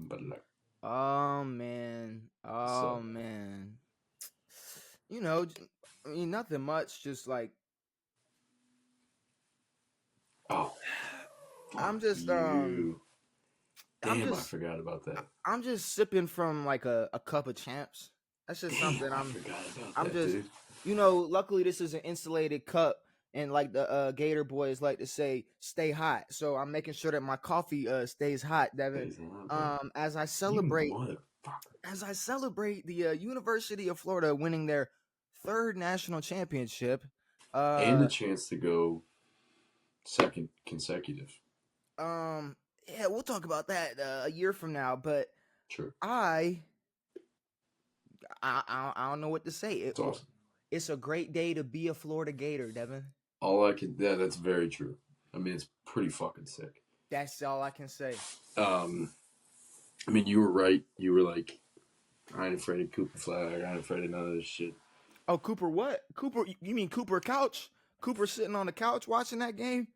but like, Oh man. Oh so man. You know, I mean, nothing much. Just like oh I'm fuck just you. I'm Damn, I just forgot about that. I'm just sipping from like a cup of champs. That's just Damn, something I forgot about I'm that, just dude. luckily this is an insulated cup, and like the Gator boys like to say, stay hot. So I'm making sure that my coffee stays hot, Devin. Stays on, bro. As I You celebrate motherfucker. the University of Florida winning their third national championship. And Uh a chance to go second consecutive. um yeah, we'll talk about that a year from now, but Sure. I I don't know what to say. It's awesome. It's a great day to be a Florida Gator, Devin. Yeah, that's very true. I mean, it's pretty fucking sick. That's all I can say. Um, I mean, you were right. You were like, I ain't afraid of Cooper Flag. I ain't afraid of none of this shit. Oh, Cooper, what? Cooper, you mean Cooper couch? Cooper sitting on the couch watching that game?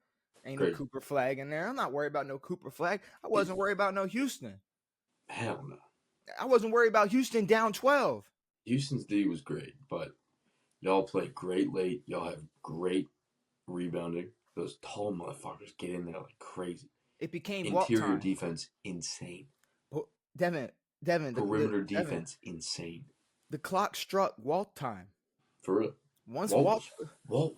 Ain't no Great. Cooper flag in there. I'm not worried about no Cooper flag. I It, wasn't worried about no Houston. hell no. I wasn't worried about Houston down 12. Houston's D was great, but y'all play great late. Y'all have great rebounding. Those tall motherfuckers get in there like crazy. It became walk Interior time. defense, insane. Devin, Devin, Perimeter Devin, defense, insane. the clock struck walk time. For real. Once Walt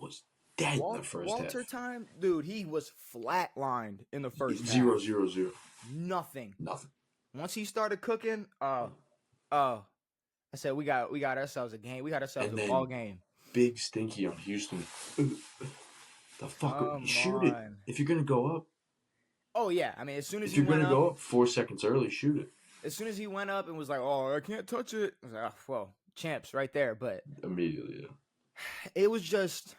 was dead in the first Walter half. time, dude, he was flatlined in the first half. 0-0-0. Nothing. Nothing. Once he started cooking, I said we got ourselves a game. We got ourselves And a then ball game. Big Stinky on Houston. The fuck? Come Shoot it. on. If you're going to go up. Oh yeah, I mean as soon as If he you're going went to up, go up 4 seconds early, shoot it. as soon as he went up and was like, "Oh, I can't touch it," I was like, "Oh, well, champs right there." But Immediately, yeah. it was just,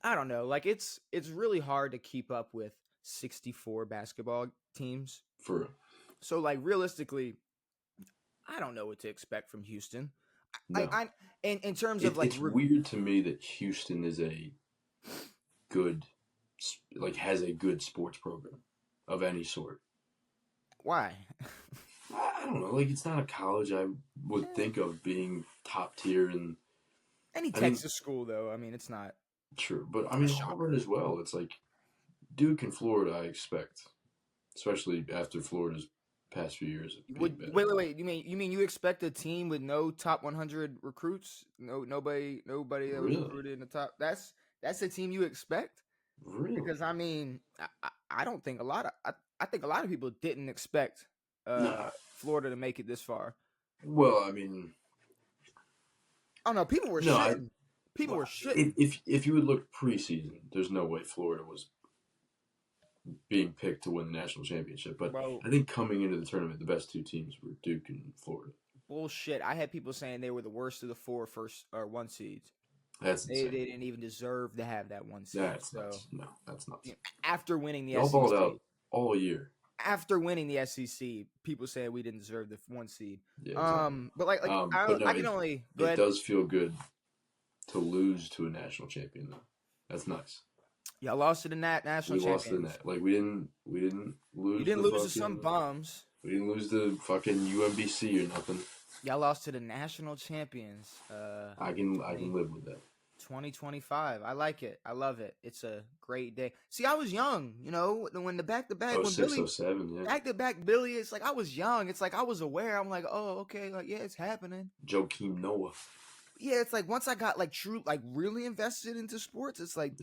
I don't know, like it's really hard to keep up with 64 basketball teams. For real. So like realistically, I don't know what to expect from Houston. No. In terms of like it's weird to me that Houston is a good, like has a good sports program of any sort. why? I don't know. Like it's not a college I would think of being top tier and Any Texas school though, I mean it's not true. But I mean Auburn as well. It's like Duke and Florida. I expect, especially after Florida's past few years of being better. Wait. You mean you expect a team with no top 100 recruits? Nobody that was Really? recruited in the top. That's the team you expect? Really? Because I mean, I don't think I think a lot of people didn't expect Nah. Florida to make it this far. Well, I mean, Oh no, people were shitting. People were shitting. If you would look preseason, there's no way Florida was being picked to win the national championship. But Bro, I think coming into the tournament, the best two teams were Duke and Florida. bullshit. I had people saying they were the worst of the four first or one seeds. That's They insane. didn't even deserve to have that one seed. That's so nuts. No, that's nuts. after winning the Y'all SEC, balled out all year. after winning the SEC, people said we didn't deserve the one seed. Yeah, exactly. But like I can only go ahead. It does feel good to lose to a national champion though. That's nice. Y'all lost to the national We lost champions. to that. Like we didn't lose. You didn't lose to some bums. We didn't lose to fucking UMBC or nothing. Y'all lost to the national champions. I can live with that. 2025. I like it. I love it. It's a great day. See, I was young, when the back-to-back when 06, Billy 07, yeah. back-to-back Billy, it's like I was young. It's like I was aware. I'm like, "Oh, okay, like yeah, it's happening." Joakim Noah. Yeah, it's like once I got like really invested into sports, it's like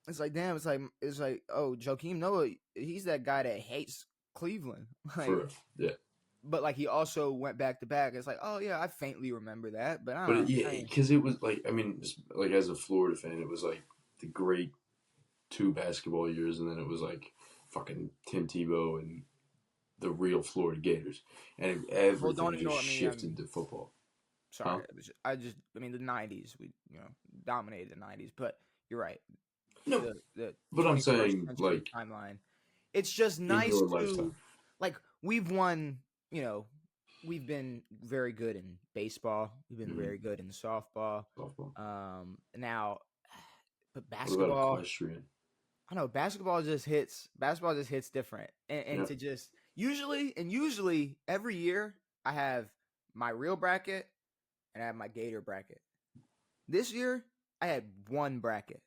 it's like damn, it's like oh, Joakim Noah, he's that guy that hates Cleveland. Like, For real. Yeah. but like he also went back to back. It's like, oh yeah, I faintly remember that, but I But don't yeah, because it was like, I mean, just, like as a Florida fan, it was like the great 2 basketball years, and then it was like fucking Tim Tebow and the real Florida Gators, and everything just shifted to football. Sorry, I mean the '90s, we dominated the '90s, but you're right. No, the but I'm saying 21st like timeline. It's just in nice your to lifetime. like we've won. We've been very good in baseball. We've been very good in softball. Now, but basketball. What about equestrian? I know basketball just hits. Basketball just hits different, and to just Usually every year I have my real bracket and I have my Gator bracket. This year I had one bracket.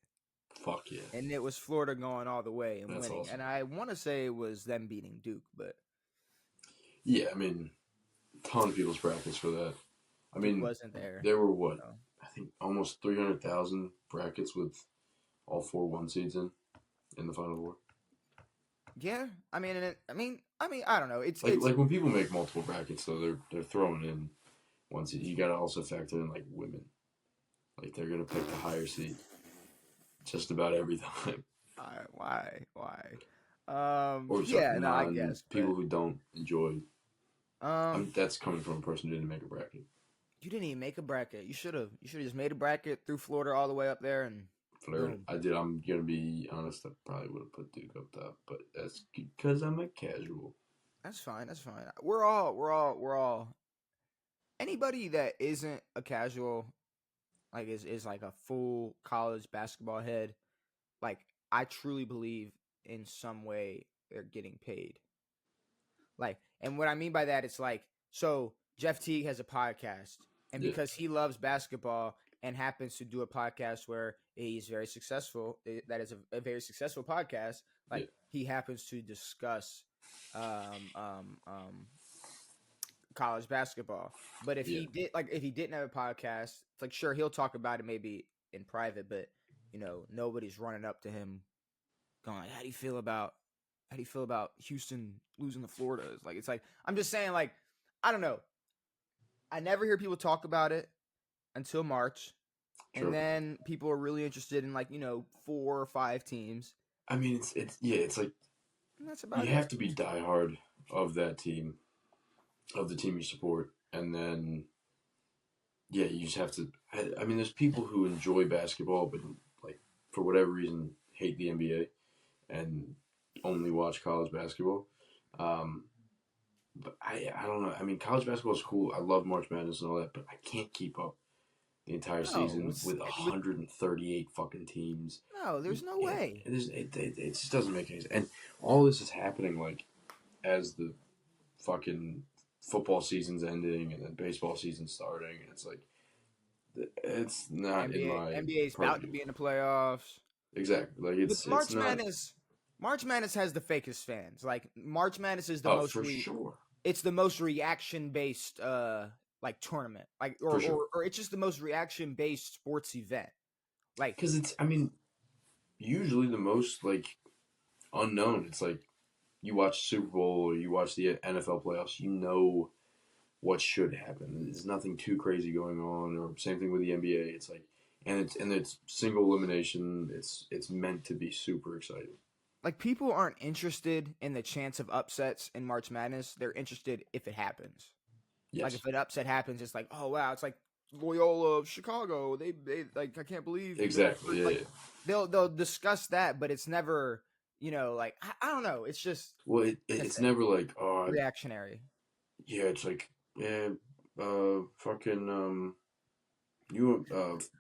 Fuck yeah. And it was Florida going all the way and That's winning. awesome. And I want to say it was them beating Duke, but yeah, I mean, a ton of people's brackets for that. I Duke mean, wasn't there. there were what? So. I think almost 300,000 brackets with all 4 1 seeds in the Final Four. Yeah, I mean, I don't know. It's like when people make multiple brackets, though, they're throwing in one seed. You got to also factor in like women, like they're gonna pick the higher seed, just about every time. Why? Or Yeah, no, I guess people who don't enjoy. but, That's coming from a person who didn't make a bracket. You didn't even make a bracket. You should have. You should have just made a bracket, threw Florida all the way up there, and Florida. boom. I did. I'm gonna be honest. I probably would have put Duke up top, but that's because I'm a casual. That's fine. That's fine. We're all. Anybody that isn't a casual, like is like a full college basketball head, like I truly believe in some way they're getting paid. Like, and what I mean by that, it's like, so Jeff Teague has a podcast, and Yeah. because he loves basketball and happens to do a podcast where he's very successful, that is a very successful podcast. Like, he happens to discuss college basketball. But if he didn't have a podcast, it's like, sure, he'll talk about it maybe in private, but nobody's running up to him going, how do you feel about Houston losing to Florida? It's like I'm just saying, like, I don't know. I never hear people talk about it until March. Sure. And then people are really interested in 4 or 5 teams. I mean, it's like that's about you have to be diehard of that team, of the team you support, and then you just have to. I mean, there's people who enjoy basketball, but like for whatever reason hate the NBA and only watch college basketball. But I don't know. I mean, college basketball is cool. I love March Madness and all that, but I can't keep up the entire season with 138 fucking teams. No, there's no way. It just doesn't make any sense. And all this is happening like as the fucking football season's ending and then baseball season's starting, and it's like it's not in my NBA's about to be in the playoffs. Exactly. Like it's March Madness. March Madness has the fakest fans. Like March Madness is the most for sure. It's the most reaction based tournament. Like or it's just the most reaction based sports event. Like because it's usually the most unknown. It's like you watch Super Bowl or you watch the NFL playoffs, you know what should happen. There's nothing too crazy going on. Or same thing with the NBA. It's like and it's single elimination. It's meant to be super exciting. Like, people aren't interested in the chance of upsets in March Madness. They're interested if it happens. Yes. Like, if an upset happens, it's like, oh, wow, it's like Loyola of Chicago. They I can't believe. Exactly, yeah. They'll discuss that, but it's never, I don't know. It's just. Well, it's never like, reactionary. Yeah, it's like,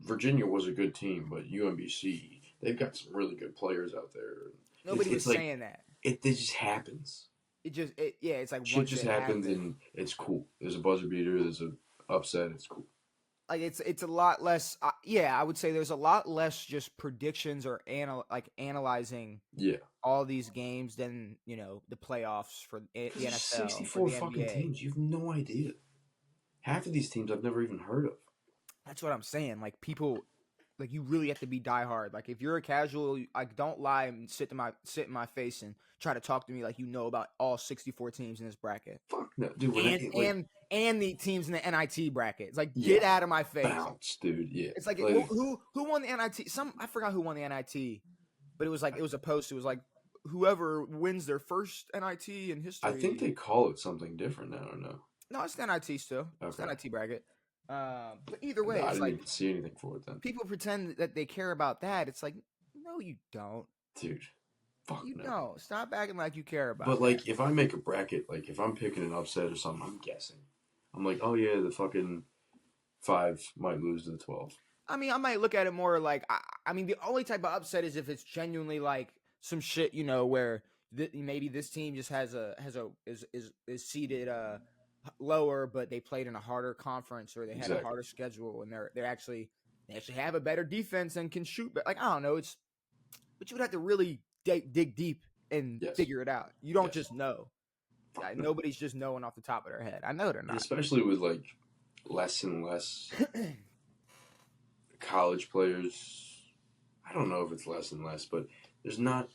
Virginia was a good team, but UMBC, they've got some really good players out there. Nobody was saying that. It just happens. It's like shit just happens and it's cool. There's a buzzer beater. There's a upset. It's cool. Like it's a lot less. I would say there's a lot less just predictions or analyzing. All these games than the playoffs for the NFL. 64 fucking NBA. teams. You have no idea. Half of these teams I've never even heard of. That's what I'm saying. Like people. Like you really have to be diehard. Like if you're a casual, don't lie and sit in my face and try to talk to me like about all 64 teams in this bracket. Fuck no, dude. And the teams in the NIT bracket. It's like get out of my face, bounce, dude. Yeah, it's like who won the NIT? I forgot who won the NIT, but it was a post. It was like whoever wins their first NIT in history. I think they call it something different now. I don't know. No, it's the NIT still. Okay. It's the NIT bracket. But either way, I didn't even see anything for it then. People pretend that they care about that. It's like, no, you don't, dude. Fuck you no. don't. Stop acting like you care about. But like, if I make a bracket, like if I'm picking an upset or something, I'm guessing. I'm like, oh yeah, the fucking 5 might lose to the 12. I mean, I might look at it more like, I mean, the only type of upset is if it's genuinely like some shit, where maybe this team just is seated lower, but they played in a harder conference or they had a harder schedule, and they actually have a better defense and can shoot. But like I don't know, but you would have to really dig deep and figure it out. You don't just know. Nobody's just knowing off the top of their head. I know they're not. Especially with like less and less college players. I don't know if it's less and less, but there's not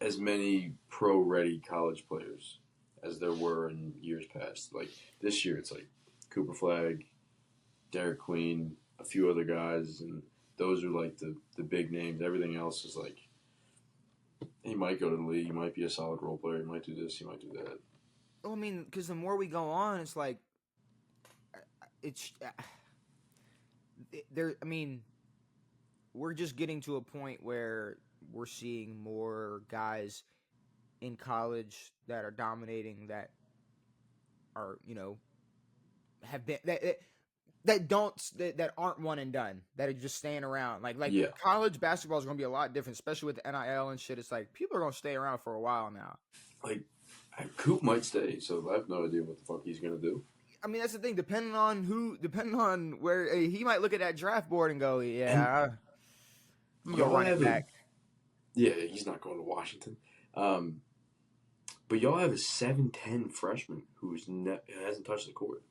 as many pro-ready college players as there were in years past. Like this year, it's like Cooper Flagg, Derek Queen, a few other guys, and those are like the big names. Everything else is like he might go to the league, he might be a solid role player, he might do this, he might do that. Well, I mean, because the more we go on, it's like there. I mean, we're just getting to a point where we're seeing more guys in college that are dominating, that are have been that aren't one and done, that are just staying around. Like college basketball is going to be a lot different, especially with the NIL and shit. It's like people are going to stay around for a while now. Like Coop might stay, so I have no idea what the fuck he's going to do. I mean, that's the thing. Depending on where he might look at that draft board and go, yeah, I'm going to run it back. Yeah, he's not going to Washington. But y'all have a 7'10" freshman who hasn't touched the court.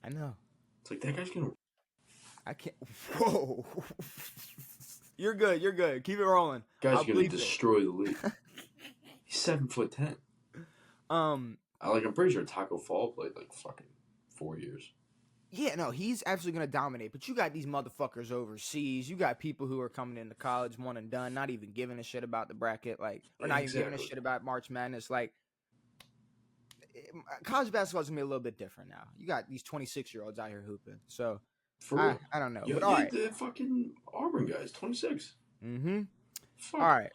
I know. It's like that guy's going to. I can't. Whoa. You're good. Keep it rolling. Guy's going to destroy the league. He's 7'10". I'm pretty sure Taco Fall played like fucking 4 years. Yeah, no, he's absolutely going to dominate. But you got these motherfuckers overseas. You got people who are coming into college one and done, not even giving a shit about the bracket, or not even giving a shit about March Madness. Like, college basketball is going to be a little bit different now. You got these 26-year-olds out here hooping. So, I don't know. But all right. The fucking Auburn guys, 26. Mm-hmm. Fuck. All right.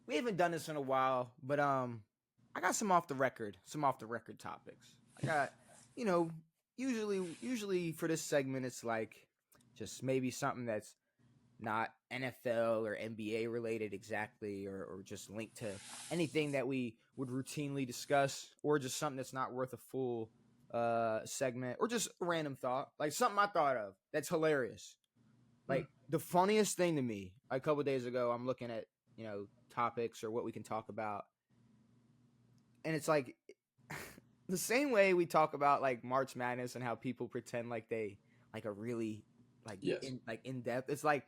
We haven't done this in a while, but I got some off the record topics. I got, usually for this segment, it's like just maybe something that's not NFL or NBA related exactly, or just linked to anything that we would routinely discuss, or just something that's not worth a full segment, or just a random thought, like something I thought of that's hilarious. Like the funniest thing to me, a couple days ago, I'm looking at, topics or what we can talk about. And it's like the same way we talk about like March Madness and how people pretend like they like are really in depth. It's like,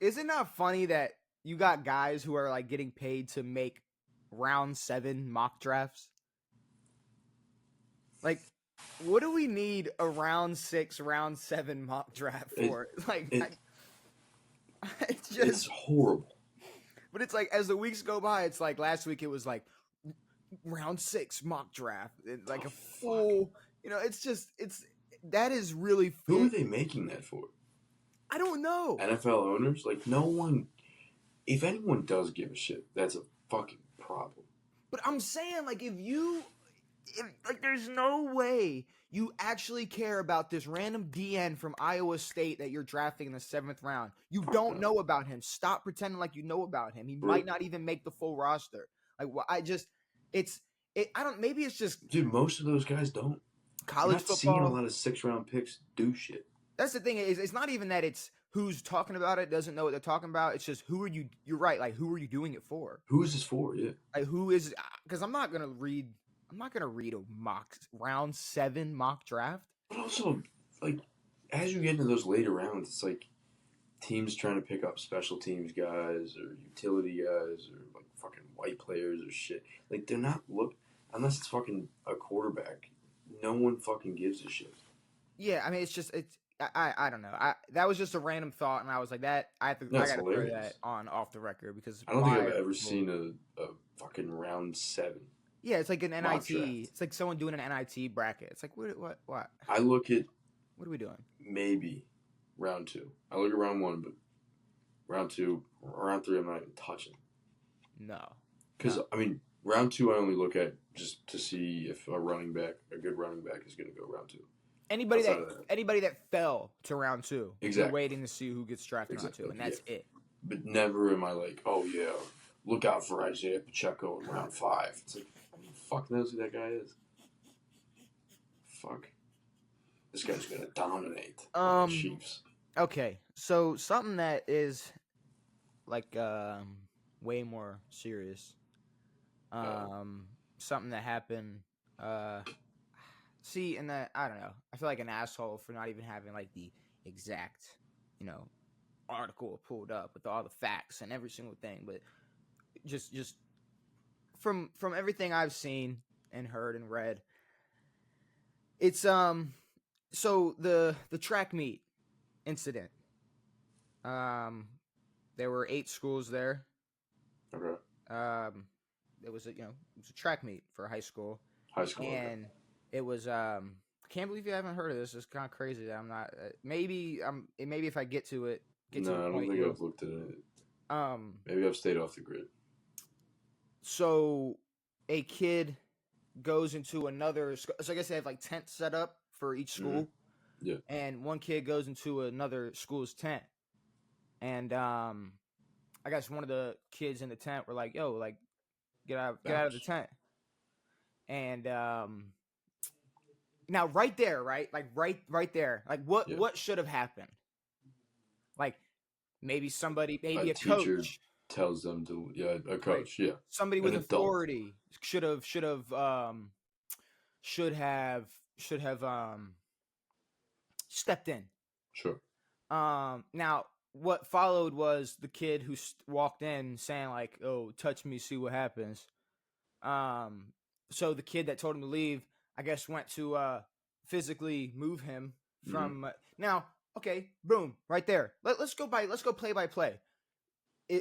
is it not funny that you got guys who are like getting paid to make round 7 mock drafts? Like, what do we need a round 6, round 7 mock draft for? It's horrible. But it's like, as the weeks go by, it's like last week it was like round 6 mock draft. It's like a full, that is really. Who are they making that for? I don't know. NFL owners? Like, no one, if anyone does give a shit, that's a fucking problem. But I'm saying, like, there's no way you actually care about this random DN from Iowa State that you're drafting in the 7th round. You don't know about him. Stop pretending like you know about him. He might not even make the full roster. Like, maybe it's just. Dude, most of those guys don't. College football. Seeing a lot of 6th-round picks do shit. That's the thing. It's not even that it's who's talking about it doesn't know what they're talking about. It's just who are you? You're right. Like, who are you doing it for? Who is this for? Yeah. Like, who is? Because I'm not gonna read a mock round 7 mock draft. But also, like, as you get into those later rounds, it's like teams trying to pick up special teams guys or utility guys or like fucking white players or shit. Like, they're not unless it's fucking a quarterback. No one fucking gives a shit. Yeah, I mean, I don't know. That was just a random thought, and I was like, I gotta throw that on off the record because I don't think I've ever seen a fucking round 7. Yeah, it's like an NIT. It's like someone doing an NIT bracket. It's like what? I look at what are we doing? Maybe round 2. I look at round 1, but round 2, round 3, I'm not even touching. No, because I mean, round 2, I only look at just to see if a good running back, is going to go round 2. Anybody that fell to round 2, exactly. You're waiting to see who gets drafted round 2, and that's it. But never am I like, oh yeah, look out for Isaiah Pacheco in round 5. It's like, who the fuck knows who that guy is? Fuck. This guy's gonna dominate the Chiefs. Okay, so something that is like way more serious. Something that happened. See, and that I don't know. I feel like an asshole for not even having like the exact, article pulled up with all the facts and every single thing, but just from everything I've seen and heard and read, it's so the track meet incident. There were 8 schools there. Okay. It was a track meet for high school. High school. And it was I can't believe you haven't heard of this. It's kind of crazy that I'm not. Maybe if I get to it. No, I don't think I've looked at it. Maybe I've stayed off the grid. So a kid goes into another. So I guess they have like tents set up for each school. Mm-hmm. Yeah. And one kid goes into another school's tent, and I guess one of the kids in the tent were like, "Yo, like, get out of the tent." And now right there, right? Like right there. Like what should have happened? Like maybe a coach tells them to a coach, right. Somebody with authority should have stepped in. Sure. Now what followed was the kid who walked in saying like, "Oh, touch me, see what happens." So the kid that told him to leave, I guess, went to physically move him from. Now, okay, boom, right there. Let's go play by play.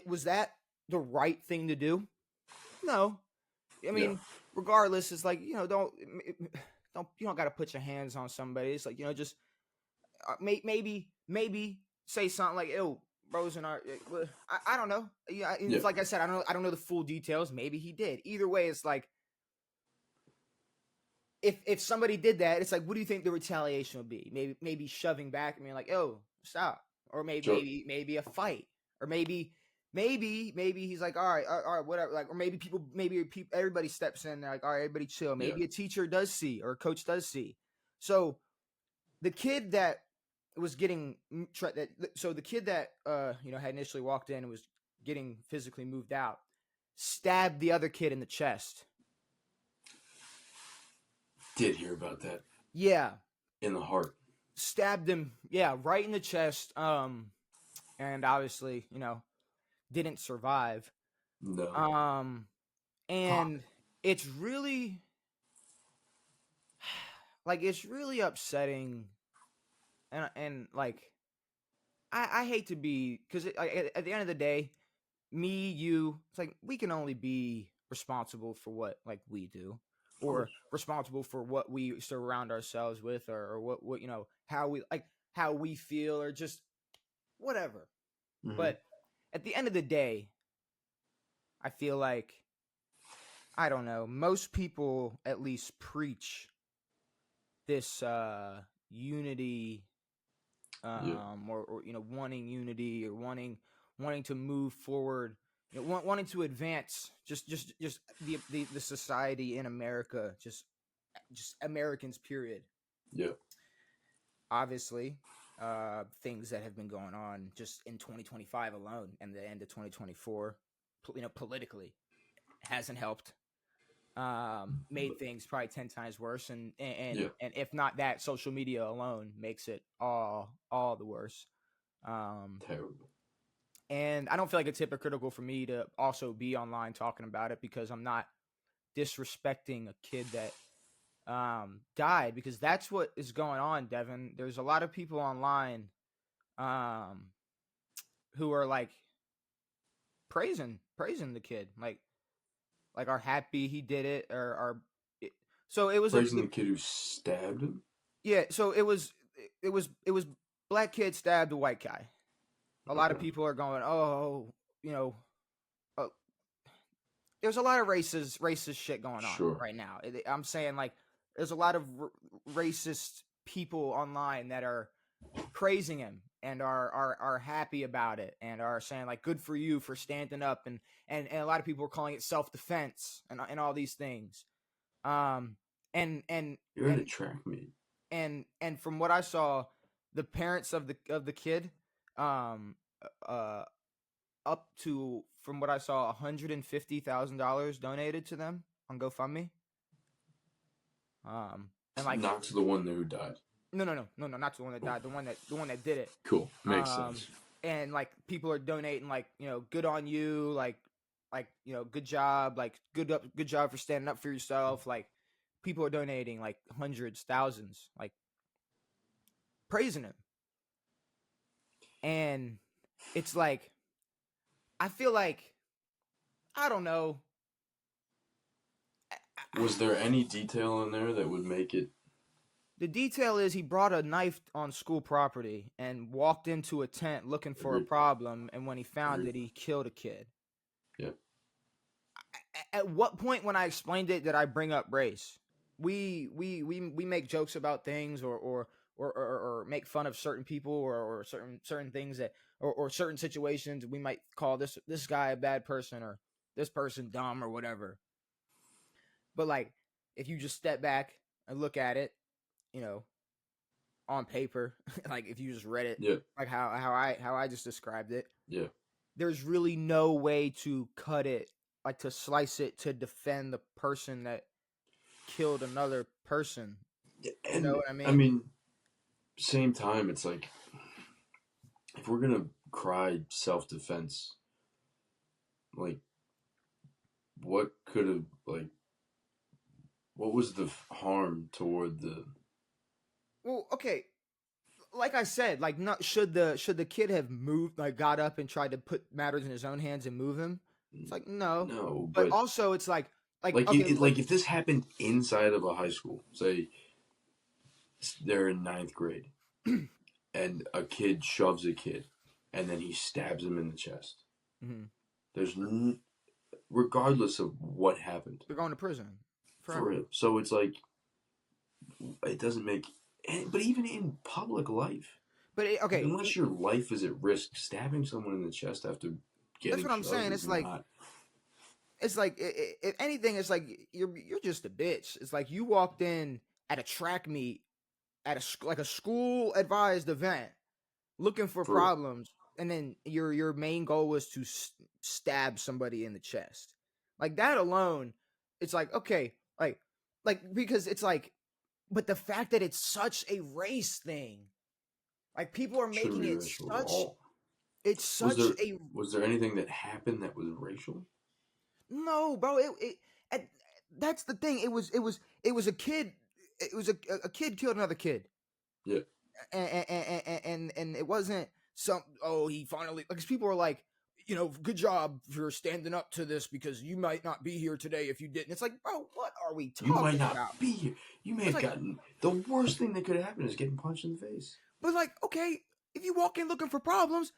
Was that the right thing to do? No, I mean, regardless, it's like don't you don't got to put your hands on somebody. It's like just maybe say something like, "Ew, bro's in our." I don't know. It's like I said, I don't know the full details. Maybe he did. Either way, it's like. If somebody did that, it's like, what do you think the retaliation would be? Maybe shoving back and being like, "Oh, stop," or maybe a fight, or maybe he's like, all right, whatever. Like, or maybe everybody steps in. They're like, all right, everybody chill. Maybe a teacher does see, or a coach does see. So the kid that was getting the kid that had initially walked in and was getting physically moved out, stabbed the other kid in the chest. Did hear about that. Yeah. In the heart. Stabbed him, right in the chest. And obviously, didn't survive. No. And it's really upsetting. And like, I hate to be, because at the end of the day, me, you, it's like we can only be responsible for what like we do. Or responsible for what we surround ourselves with, or what how we feel, or just whatever. Mm-hmm. But at the end of the day, I feel like, I don't know, most people at least preach this unity, or wanting unity, or wanting to move forward. Wanting to advance just the society in America, just Americans, period. Yeah. Obviously, things that have been going on just in 2025 alone, and the end of 2024, politically, hasn't helped. Made things probably 10 times worse, and if not that, social media alone makes it all the worse. Terrible. And I don't feel like it's hypocritical for me to also be online talking about it, because I'm not disrespecting a kid that died, because that's what is going on, Devin. There's a lot of people online who are like praising the kid, like are happy he did it, or so it was praising the kid who stabbed him. Yeah, so it was black kid stabbed a white guy. A lot of people are going, there's a lot of racist shit going on right now. I'm saying, like, there's a lot of racist people online that are praising him, and are happy about it and are saying like good for you for standing up, and a lot of people are calling it self-defense and all these things. Um and and You're at a and track meet. and from what I saw, the parents of the kid, um uh up to, from what I saw, $150,000 donated to them on GoFundMe. And like, Not to the one who died. no, not the one that died, the one that did it. Cool. Makes sense. And like people are donating, like, good on you, like good job, like good job for standing up for yourself. Like people are donating like hundreds, thousands, like praising him. And it's like, I feel like, I don't know. Was there any detail in there that would make it? The detail is he brought a knife on school property and walked into a tent looking for a problem, and when he found it, he killed a kid. Yep. At what point when I explained it did I bring up race? We make jokes about things, or make fun of certain people, or certain things that, or certain situations. We might call this guy a bad person, or this person dumb, or whatever. But like, if you just step back and look at it, on paper, like if you just read it, yeah, like how I just described it, yeah, there's really no way to cut it, like to slice it to defend the person that killed another person. and, You know what I mean? I mean, same time, it's like, if we're gonna cry self-defense, like, what could have, like, what was the harm toward the? Well, okay, like I said, like, not should the kid have moved, like got up and tried to put matters in his own hands and move him? It's like, no, but also it's like okay, like if this happened inside of a high school, say they're in 9th grade, and a kid shoves a kid, and then he stabs him in the chest. mm-hmm. There's regardless of what happened, they're going to prison forever. For real. So it's like, it doesn't make. But even in public life, but okay, like, unless your life is at risk, stabbing someone in the chest after getting that's what I'm saying. It's like, it's like, if anything, it's like you're just a bitch. It's like you walked in at a track meet at a school advised event looking for problems, and then your main goal was to stab somebody in the chest. Like that alone, it's like, okay, like because it's like, but the fact that it's such a race thing, like people are making it such. It's such a. Was there anything that happened that was racial? No, bro. That's the thing. It was a kid. It was a kid killed another kid. Yeah. And it wasn't some. Oh, he finally. Because people are like, good job for standing up to this, because you might not be here today if you didn't. It's like, bro, what are we talking about? You might not be here. You may have gotten, the worst thing that could have happened is getting punched in the face. But like, okay, if you walk in looking for problems,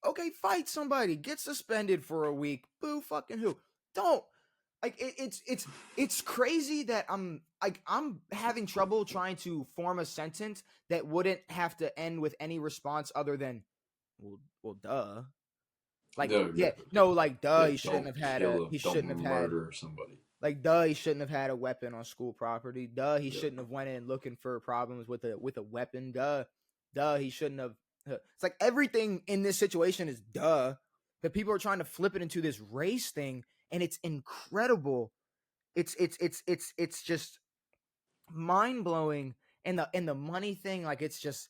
okay, fight somebody, get suspended for a week. Boo, fucking who? Don't. Like, it's crazy that I'm having trouble trying to form a sentence that wouldn't have to end with any response other than, well, duh. Like, duh. He shouldn't have had murder somebody. Like, duh, he shouldn't have had a weapon on school property. Duh, he shouldn't have went in looking for problems with a weapon. Duh, he shouldn't have. It's like everything in this situation is duh. But people are trying to flip it into this race thing, and it's incredible. It's just mind blowing. And the money thing, like, it's just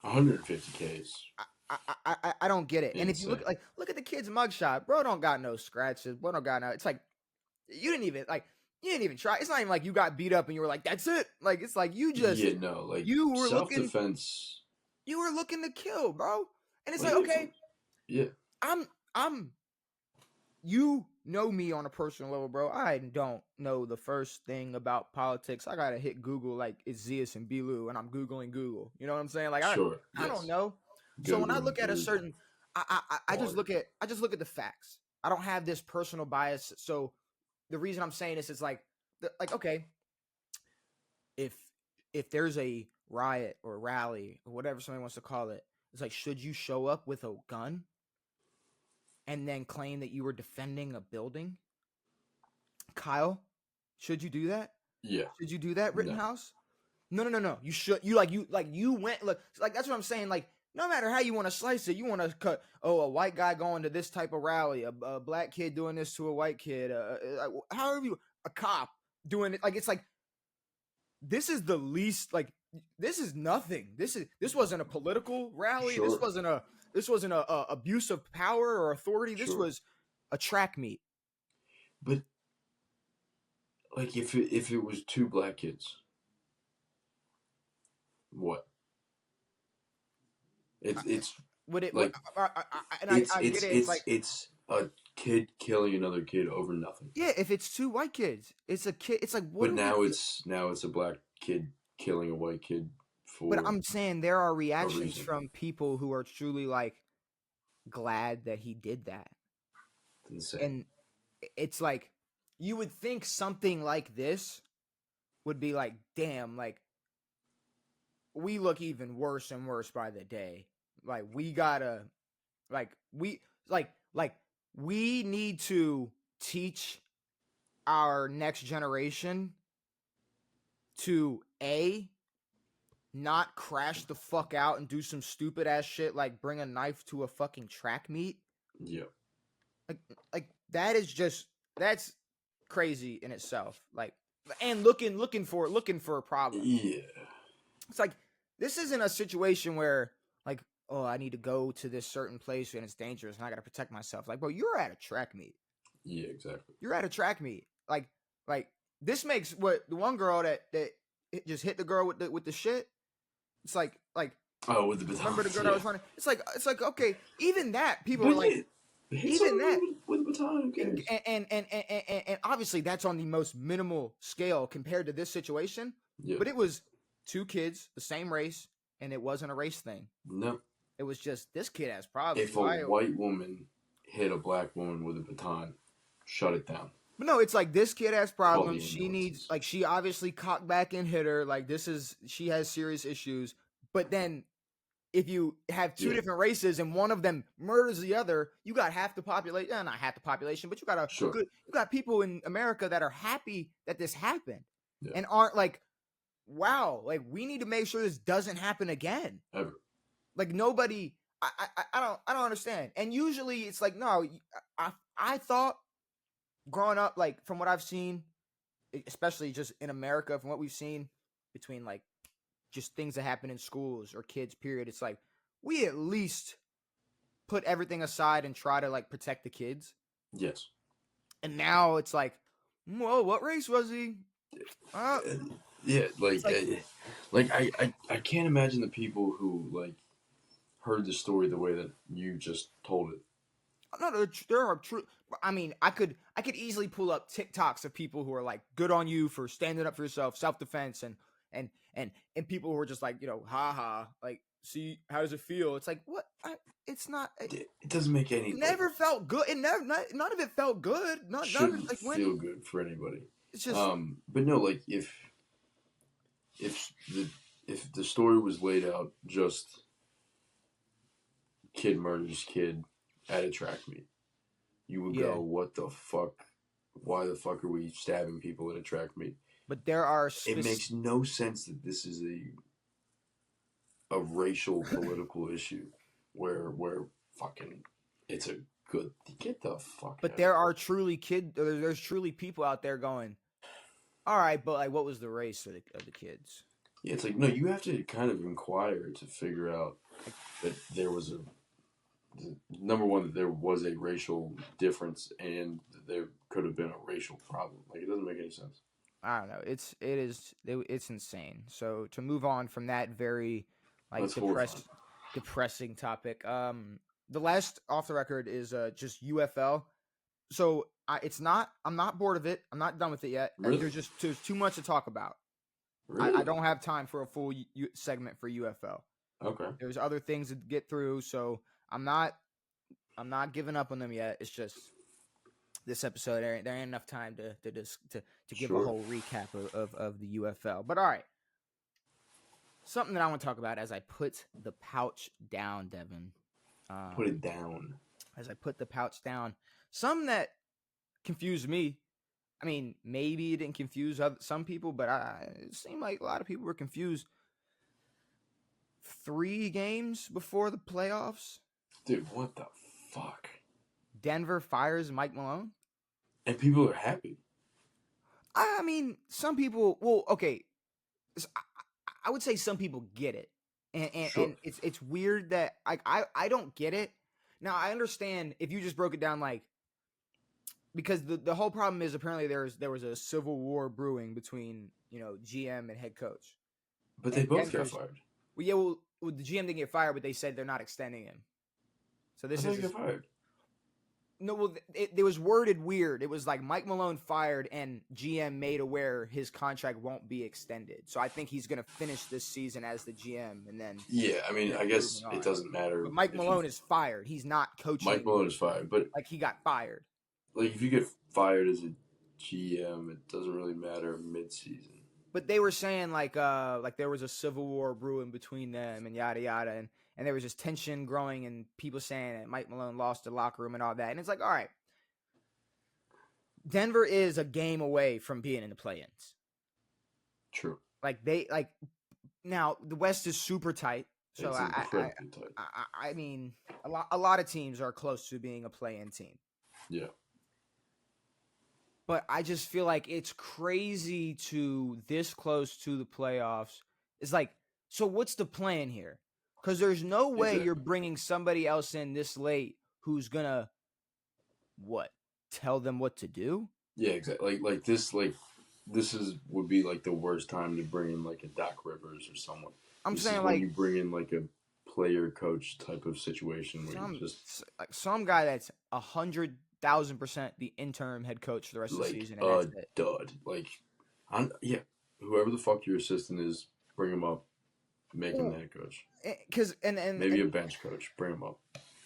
150K. I don't get it. And if you look at the kid's mugshot, bro, don't got no scratches. Bro, don't got no. It's like you didn't even try. It's not even like you got beat up and you were like, that's it. Like, it's like you just you were self-defense. You were looking to kill, bro. And it's like, okay, yeah, I'm you know me on a personal level, bro. I don't know the first thing about politics. I gotta hit Google, like it's Zeus and Bilu, and I'm Googling Google. You know what I'm saying? Like, I don't know. So when I look at a certain, I just look at the facts. I don't have this personal bias. So the reason I'm saying this is like okay, if there's a riot or rally or whatever somebody wants to call it. It's like, should you show up with a gun and then claim that you were defending a building? Kyle, should you do that? Yeah. Should you do that, No. Rittenhouse? No. You should. You went look like that's what I'm saying. Like, no matter how you want to slice it, you want to cut. Oh, a white guy going to this type of rally, a black kid doing this to a white kid, however you, a cop doing it. Like, it's like, this is the least, like, this is nothing. This wasn't a political rally. Sure. This wasn't a abuse of power or authority. This Sure. was a track meet. But like, if it was two black kids, what? It's Would it like I get it. It's a kid killing another kid over nothing. Yeah, if it's two white kids, it's a kid. It's like, what? But now it's a black kid killing a white kid for. But I'm saying there are reactions from people who are truly like glad that he did that. Insane. And it's like, you would think something like this would be like, damn, like, we look even worse and worse by the day. Like, we gotta, like, we need to teach our next generation to not crash the fuck out and do some stupid ass shit like bring a knife to a fucking track meet. Yeah. Like that is just, that's crazy in itself. Like, and looking for a problem. Yeah. It's like, this isn't a situation where like, oh, I need to go to this certain place and it's dangerous and I gotta protect myself. Like, bro, you're at a track meet. Yeah, exactly. You're at a track meet. Like this makes what the one girl that it just hit the girl with the shit. It's like oh, with the baton. Remember the girl that was running? It's like okay, even that people but are like, even that with the baton. And obviously that's on the most minimal scale compared to this situation. Yeah. But it was two kids, the same race, and it wasn't a race thing. No. It was just, this kid has problems. If a white woman hit a black woman with a baton, shut it down. But no, it's like, this kid has problems. She needs, like, she obviously cocked back and hit her. Like, she has serious issues. But then if you have two different races and one of them murders the other, you got half the population, not half the population, but you got you got people in America that are happy that this happened and aren't like, wow, like, we need to make sure this doesn't happen again. Ever. Like, nobody, I don't understand. And usually it's like, no, I thought growing up, like, from what I've seen, especially just in America, from what we've seen between like just things that happen in schools or kids, period, it's like, we at least put everything aside and try to like protect the kids. Yes. And now it's like, whoa, what race was he? Yeah, like I can't imagine the people who like heard the story the way that you just told it. No, there are true. I mean, I could easily pull up TikToks of people who are like, good on you for standing up for yourself, self-defense, and people who are just like, you know, haha, like, see, how does it feel? It's like, what? It's not. It doesn't make any. It never felt good. It never. None of it felt good. None of it, like, feel good for anybody. It's just. But no, like if the story was laid out just kid murders kid at a track meet, you would go, what the fuck? Why the fuck are we stabbing people at a track meet? But there are. It makes no sense that this is a racial political issue where fucking it's a good, get the fuck. But there are truly there's truly people out there going, all right, but like, what was the race of the kids? Yeah, it's like, no, you have to kind of inquire to figure out that there was number one, that there was a racial difference and there could have been a racial problem. Like, it doesn't make any sense. I don't know. It's insane. So to move on from that very like depressing topic, the last off the record is just UFL. So I'm not bored of it. I'm not done with it yet. Really? There's too much to talk about. Really? I don't have time for a full segment for UFL. Okay. There's other things to get through, so I'm not giving up on them yet. It's just this episode there ain't enough time to give a whole recap of the UFL. But all right. something that I want to talk about as I put the pouch down, Devin. Put it down. As I put the pouch down, something that confused me. I mean, maybe it didn't confuse some people, but it seemed like a lot of people were confused. 3 games before the playoffs, Dude, what the fuck? Denver fires Mike Malone. And people are happy. I mean, some people. Well, okay, I would say some people get it, and it's weird that I don't get it. Now I understand if you just broke it down like, because the whole problem is apparently there was a civil war brewing between GM and head coach. But they both got fired. Well, yeah, well, the GM didn't get fired, but they said they're not extending him. So this is got fired. No, well, it was worded weird. It was like Mike Malone fired and GM made aware his contract won't be extended. So I think he's going to finish this season as the GM, and then I mean, I guess it doesn't matter. But Mike Malone is fired. He's not coaching. Mike Malone is fired, but like he got fired. Like if you get fired as a GM, it doesn't really matter mid-season. But they were saying like there was a civil war brewing between them and yada yada, and there was just tension growing and people saying that Mike Malone lost the locker room and all that. And it's like, all right, Denver is a game away from being in the play-ins. True. Now the West is super tight. So I mean, a lot of teams are close to being a play-in team. Yeah. But I just feel like it's crazy to this close to the playoffs. It's like, so what's the plan here? Because there's no way you're bringing somebody else in this late who's gonna tell them what to do? Yeah, exactly. Like this would be like the worst time to bring in like a Doc Rivers or someone. I'm this saying is like when you bring in like a player coach type of situation where you just like some guy that's 100,000% the interim head coach for the rest of the season. And that's it. Dud. Like, whoever the fuck your assistant is, bring him up, make him the head coach. Because and maybe a bench coach, bring him up.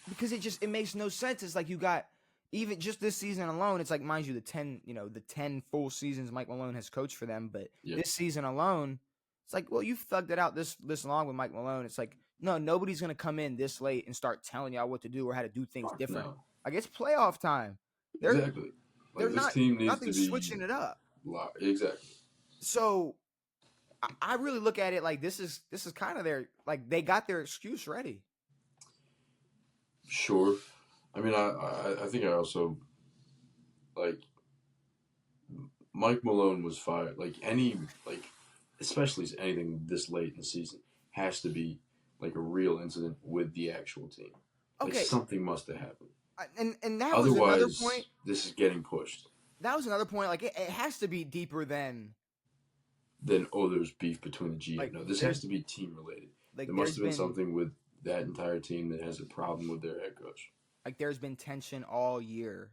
Because it makes no sense. It's like you got even just this season alone. It's like, mind you, the 10 full seasons Mike Malone has coached for them, but this season alone, it's like, well, you've thugged it out this long with Mike Malone. It's like, no, nobody's gonna come in this late and start telling y'all what to do or how to do things different. No. Like, it's playoff time. Exactly. Like, this team needs to be switching it up. Exactly. So I really look at it like this is kind of their, like, they got their excuse ready. Sure. I mean, I think I also, like, Mike Malone was fired. Especially anything this late in the season has to be like a real incident with the actual team. Like, something must have happened. And that was another point. This is getting pushed. That was another point. Like, it has to be deeper than there's beef between the GM. Like, no, this has to be team related. Like, there must have been something with that entire team that has a problem with their head coach. Like, there's been tension all year,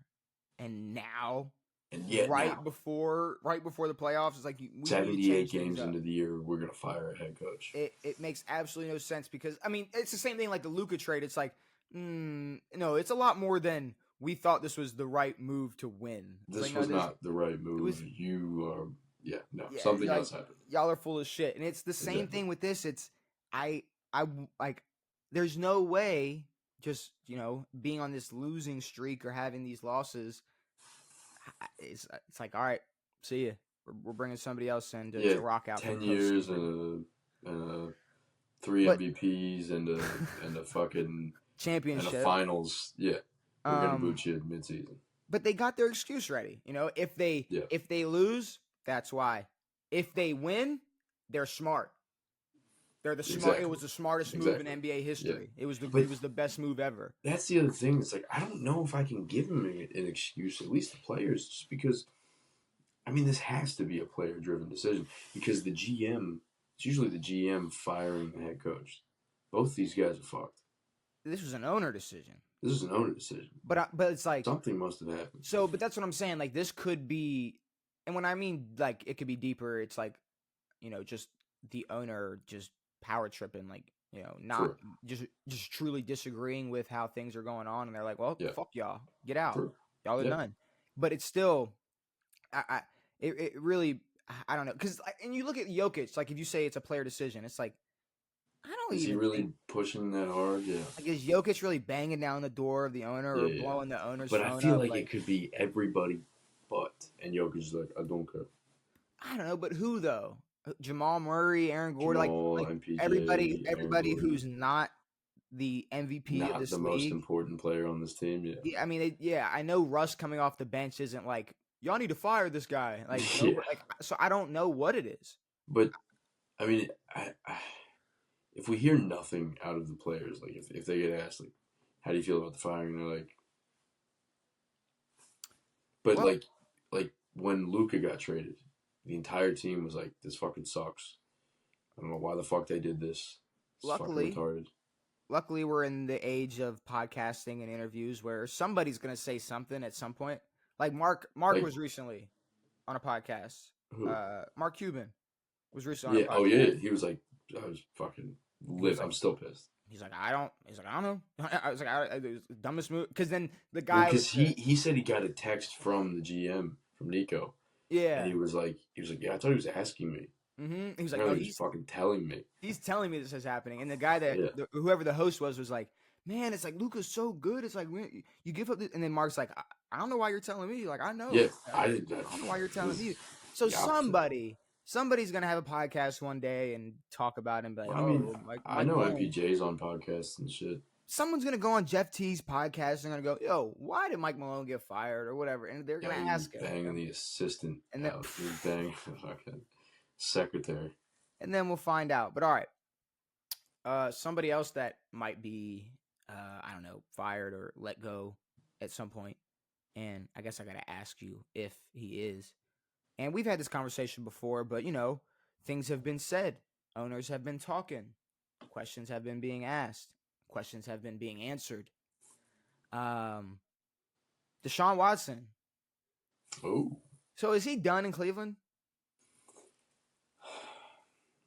and now, before the playoffs, it's like 78 games into the year, we're gonna fire a head coach. It makes absolutely no sense because I mean it's the same thing like the Luka trade. It's like, no, it's a lot more than we thought this was the right move to win. This was not the right move. Something else happened. Y'all are full of shit, and it's the same thing with this. It's I like, there's no way just being on this losing streak or having these losses. It's like, all right, see ya. We're bringing somebody else in to rock out. 10 years and 3 MVPs and a fucking championship and a finals. Yeah, we're gonna boot you mid-season. But they got their excuse ready. If they lose, that's why. If they win, they're smart. They're the smart. Exactly. It was the smartest move in NBA history. Yeah. It was the best move ever. That's the other thing. It's like, I don't know if I can give them an excuse, at least the players, just because. I mean, this has to be a player-driven decision because it's usually the GM firing the head coach. Both these guys are fucked. This was an owner decision. But it's like something must have happened. So, but that's what I'm saying. Like, this could be, and when I mean like it could be deeper, it's like, just the owner just power tripping, like, not just truly disagreeing with how things are going on, and they're like, well, fuck y'all, get out, y'all are done. But it's still, it really, I don't know, because and you look at Jokic, like if you say it's a player decision, it's like, don't Is he even really think. pushing that hard? Yeah. Like, is Jokic really banging down the door of the owner or Yeah. blowing the owner's But I phone feel up? like Like, it could be everybody but. And Jokic is like, I don't care. I don't know, but who though? Jamal Murray, Aaron Gordon, Jamal, like MPJ, Aaron everybody Gordon. who's not the MVP of Not the this most league. important player on this team, yeah. Yeah, I mean, yeah, I know Russ coming off the bench isn't like y'all need to fire this guy. Like no, Yeah. like so I don't know what it is. But, I mean, if we hear nothing out of the players, like if they get asked, like, how do you feel about the firing? They're like, but Well, like when Luca got traded, the entire team was like, this fucking sucks. I don't know why the fuck they did this. It's fucking luckily, retarded. luckily we're in the age of podcasting and interviews where somebody's gonna say something at some point. Like Mark Like, was recently on a podcast. who? Mark Cuban was recently Yeah, on a oh podcast. yeah. He was like, I was fucking He was lit. like, I'm still pissed. he's like, I don't. He's like, I don't know. I was like, it was the dumbest move. Because then the Well, guy because with the he said he got a text from the GM, from Nico, and yeah. he was like, yeah, I thought he was asking me. He was like, no, Apparently, he's fucking telling me. he's telling me this is happening. And the guy that Yeah. whoever the host was like, man, it's like Luca's so good. It's like you give up. And then Mark's like, I don't know why you're telling me. Like I know. Yeah, I don't know why you're telling me. So the opposite. somebody's gonna have a podcast one day and talk about him. Like, I mean, I Mike know Malone. MPJ's on podcasts and shit. Someone's gonna go on Jeff T's podcast and gonna go, yo, why did Mike Malone get fired or whatever? And they're gonna ask him. Banging the assistant And then, out. He was banging the fucking secretary. and then we'll find out. But all right. Somebody else that might be I don't know, fired or let go at some point. And I guess I gotta ask you if he is. And we've had this conversation before, but things have been said. Owners have been talking. Questions have been being asked. Questions have been being answered. Deshaun Watson. Oh. So is he done in Cleveland?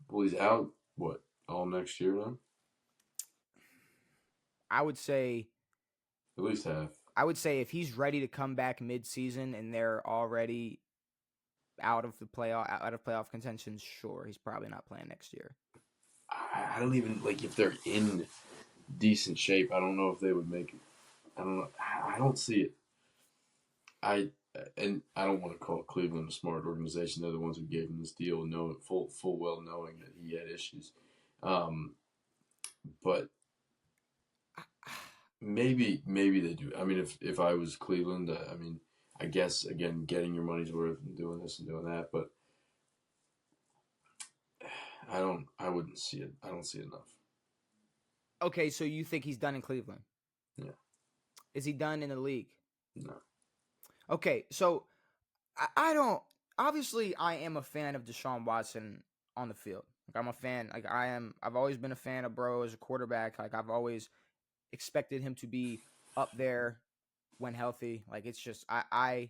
Well, he's out, what, all next year now? I would say At least half. I would say if he's ready to come back mid-season and they're already out of playoff contention, sure, he's probably not playing next year. I don't even, like, if they're in decent shape, I don't know if they would make it. I don't know. I don't see it. I don't want to call Cleveland a smart organization. They're the ones who gave him this deal, full well knowing that he had issues. But maybe they do. I mean, if I was Cleveland, I mean, I guess again getting your money's worth and doing this and doing that, but I wouldn't see it. I don't see enough. Okay, so you think he's done in Cleveland? Yeah. Is he done in the league? No. Okay, so I don't. Obviously, I am a fan of Deshaun Watson on the field. Like I'm a fan. Like I've always been a fan of Bro as a quarterback. Like I've always expected him to be up there when healthy. Like it's just I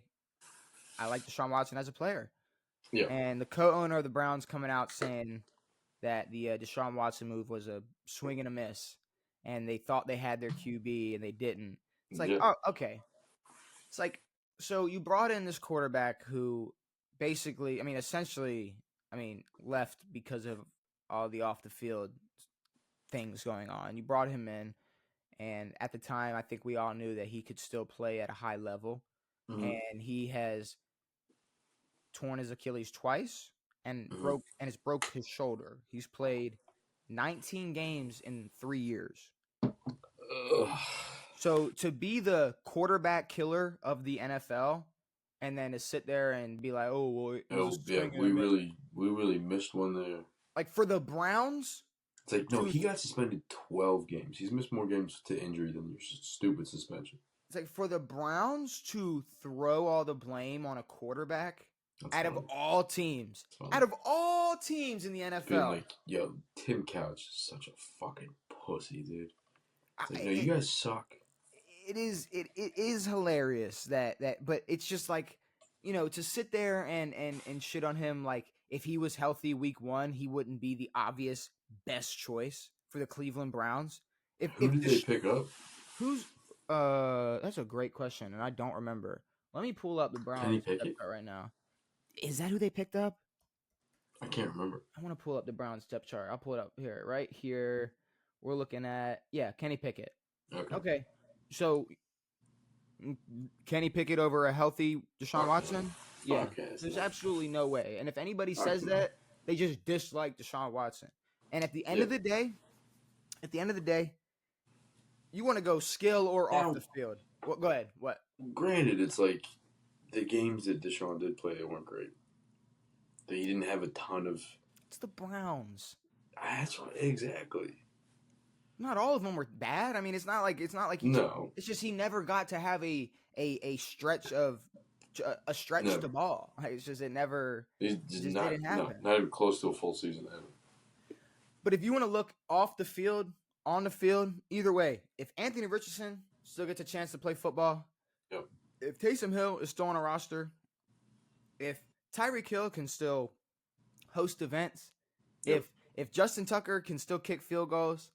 like Deshaun Watson as a player. Yeah. And the co-owner of the Browns coming out saying that the Deshaun Watson move was a swing and a miss, and they thought they had their QB and they didn't. It's like, oh, okay. It's like, so you brought in this quarterback who basically, essentially, left because of all the off the field things going on. You brought him in, and at the time, I think we all knew that he could still play at a high level, and he has torn his Achilles twice and has broke his shoulder. He's played 19 games in 3 years. So to be the quarterback killer of the NFL, and then to sit there and be like, "Oh, well, we really missed one there." Like for the Browns, it's like no, he got suspended 12 games. He's missed more games to injury than your stupid suspension. It's like for the Browns to throw all the blame on a quarterback. Out of all teams in the NFL, being like, yo, Tim Couch is such a fucking pussy, dude. Like, no, you guys suck. It is hilarious but it's just like, to sit there and shit on him. Like if he was healthy week 1, he wouldn't be the obvious best choice for the Cleveland Browns. Who did they pick up? That's a great question, and I don't remember. Let me pull up the Browns right now. Is that who they picked up? I can't remember. I want to pull up the Browns depth chart. I'll pull it up here, right here. We're looking at Kenny Pickett. Okay. Okay, so Kenny Pickett over a healthy Deshaun Watson? Yeah, there's absolutely no way. And if anybody says that, they just dislike Deshaun Watson. And at the end of the day, you want to go skill or off the field. Well, go ahead. What? Granted, it's like the games that Deshaun did play, they weren't great. He didn't have a ton of. It's the Browns. That's right, exactly. Not all of them were bad. I mean, it's not like he. No. It's just he never got to have a stretch of the ball. It's just it never. It just didn't happen. Not even close to a full season ever. But if you want to look off the field, on the field, either way, if Anthony Richardson still gets a chance to play football, if Taysom Hill is still on a roster, if Tyreek Hill can still host events, if Justin Tucker can still kick field goals,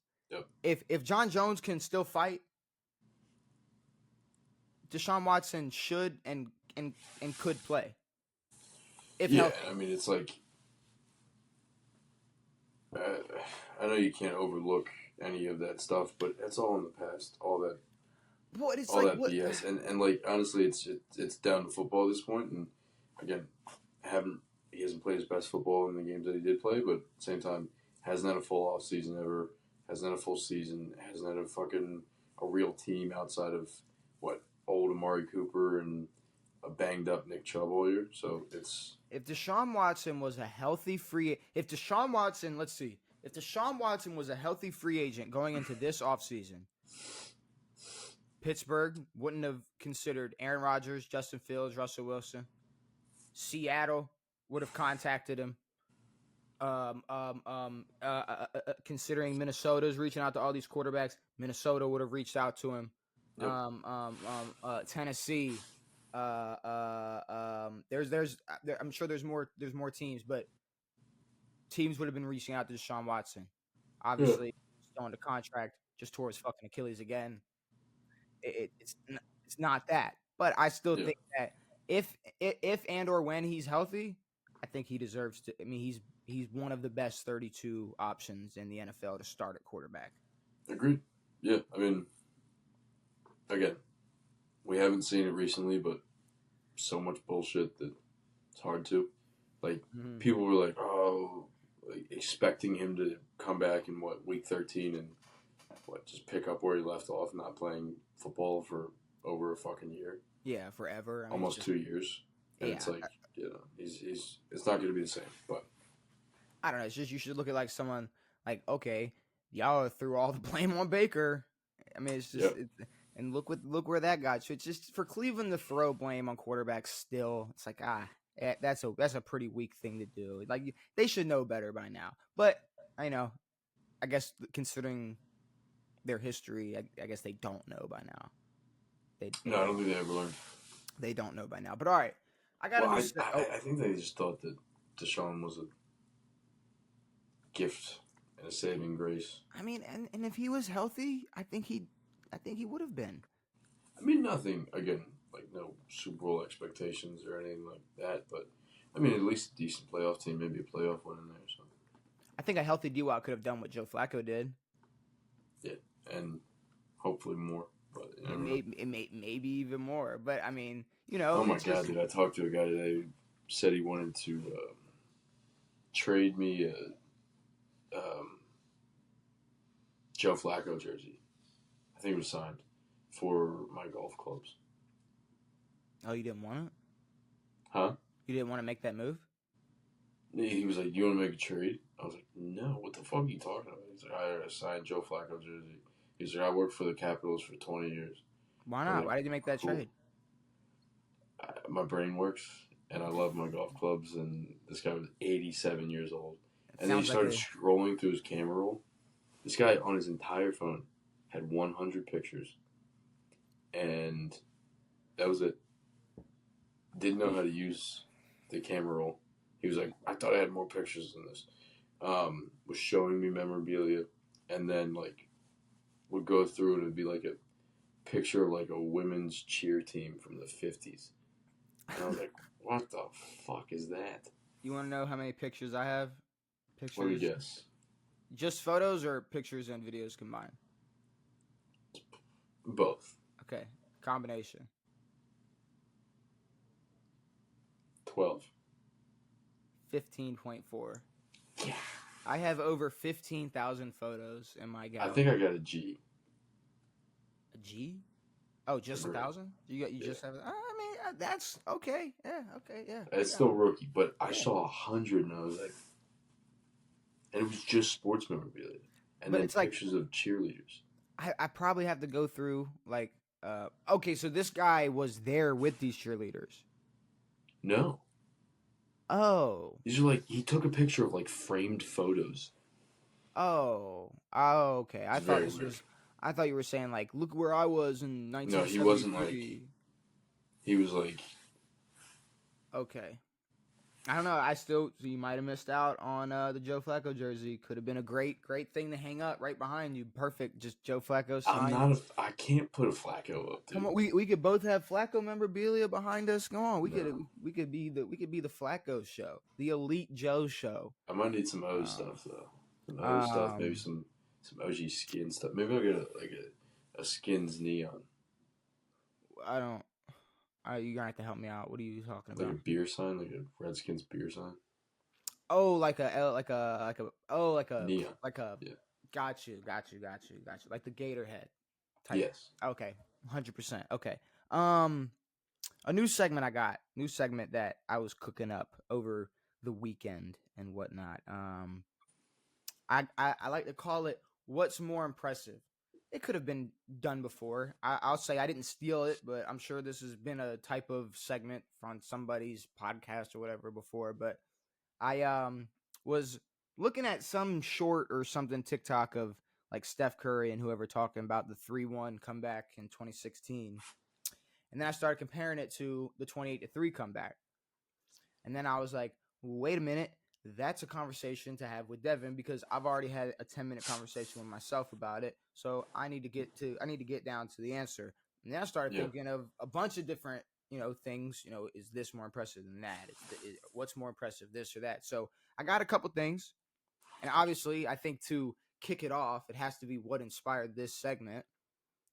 if John Jones can still fight, Deshaun Watson should and could play. I mean, it's like I know you can't overlook any of that stuff, but it's all in the past. All that. BS, and like honestly, it's down to football at this point. And again, he hasn't played his best football in the games that he did play, but at the same time, hasn't had a full off season ever. Hasn't had a full season. Hasn't had a real team outside of old Amari Cooper and a banged up Nick Chubb all year. So it's if Deshaun Watson was a healthy free, if Deshaun Watson was a healthy free agent going into this offseason, Pittsburgh wouldn't have considered Aaron Rodgers, Justin Fields, Russell Wilson. Seattle would have contacted him. Considering Minnesota's reaching out to all these quarterbacks, Minnesota would have reached out to him. Tennessee. I'm sure there's more teams, but teams would have been reaching out to Deshaun Watson. Obviously, still under contract, just tore his fucking Achilles again. It's not that, but I still think that if and or when he's healthy, I think he deserves to. I mean, he's one of the best 32 options in the NFL to start at quarterback. Agreed. Yeah, I mean, again, we haven't seen it recently, but so much bullshit that it's hard to. Like, people were like, expecting him to come back in week 13 and just pick up where he left off, not playing football for over a fucking year. Yeah, forever. I mean, almost 2 years. And it's like, he's it's not going to be the same. But I don't know. It's just you should look at like someone like, okay, y'all threw all the blame on Baker. I mean, it's just and look where that got you. It's just for Cleveland to throw blame on quarterbacks still. It's like that's a pretty weak thing to do. Like they should know better by now. But I guess considering their history, I guess they don't know by now. No, I don't think they ever learned. They don't know by now. But all right, I think they just thought that Deshaun was a gift and a saving grace. I mean, and if he was healthy, I think he would have been. I mean, nothing again, like no Super Bowl expectations or anything like that. But I mean, at least a decent playoff team, maybe a playoff win in there. So I think a healthy D-Wop could have done what Joe Flacco did. Yeah, and hopefully more. But maybe even more. But I mean, Oh my God, dude! I talked to a guy today who said he wanted to trade me a Joe Flacco jersey. I think it was signed for my golf clubs. Oh, you didn't want it? Huh? You didn't want to make that move? He was like, "You want to make a trade?" I was like, "No. What the fuck are you talking about?" He's like, "I signed Joe Flacco jersey." He's like, "I worked for the Capitals for 20 years." Why not? Like, why did you make that trade? My brain works, and I love my golf clubs, and this guy was 87 years old. And then he started scrolling through his camera roll. This guy, on his entire phone, had 100 pictures. And that was it. Didn't know how to use the camera roll. He was like, I thought I had more pictures than this. Was showing me memorabilia. And then, would go through and it would be like a picture of, a women's cheer team from the 50s. And I was like, what the fuck is that? You want to know how many pictures I have? What do you guess? Just photos or pictures and videos combined? Both. Okay, combination. 12. 15.4. Yeah. I have over 15,000 photos in my gallery. I think I got a G. A G? Oh, just 1,000? You just have? I mean, that's okay. Yeah, okay, yeah. It's still rookie, but I saw 100 and I was like, and it was just sports memorabilia, and But then it's like pictures of cheerleaders. I probably have to go through like okay, so this guy was there with these cheerleaders. No, Oh. these are like he took a picture of like framed photos. Oh. Oh, okay. It's very weird. I thought you were saying like look where I was in No, he wasn't 1973. like. He was like. Okay. I don't know. So you might have missed out on the Joe Flacco jersey. Could have been a great thing to hang up right behind you. Perfect. Just Joe Flacco sign. I can't put a Flacco up, dude. Come on, we could both have Flacco memorabilia behind us. Come on, we could be the Flacco show, the Elite Joe show. I might need some O stuff though. Some O stuff, maybe some OG skin stuff. Maybe I'll get a skins neon. I don't. You're gonna have to help me out. What are you talking about? Like a beer sign, like a Redskins beer sign. Oh, like a neon. Yeah. Got you. Like the Gator head type. Yes. Okay. 100%. Okay. A new segment that I was cooking up over the weekend and whatnot. I like to call it "What's More Impressive." It could have been done before. I'll say I didn't steal it, but I'm sure this has been a type of segment on somebody's podcast or whatever before. But I was looking at some short or something TikTok of like Steph Curry and whoever talking about the 3-1 comeback in 2016. And then I started comparing it to the 28-3 comeback. And then I was like, wait a minute. That's a conversation to have with Devan because I've already had a 10-minute conversation with myself about it. So I need to get down to the answer. And then I started thinking of a bunch of different, things, is this more impressive than that? What's more impressive, this or that? So I got a couple things. And obviously I think to kick it off, it has to be what inspired this segment.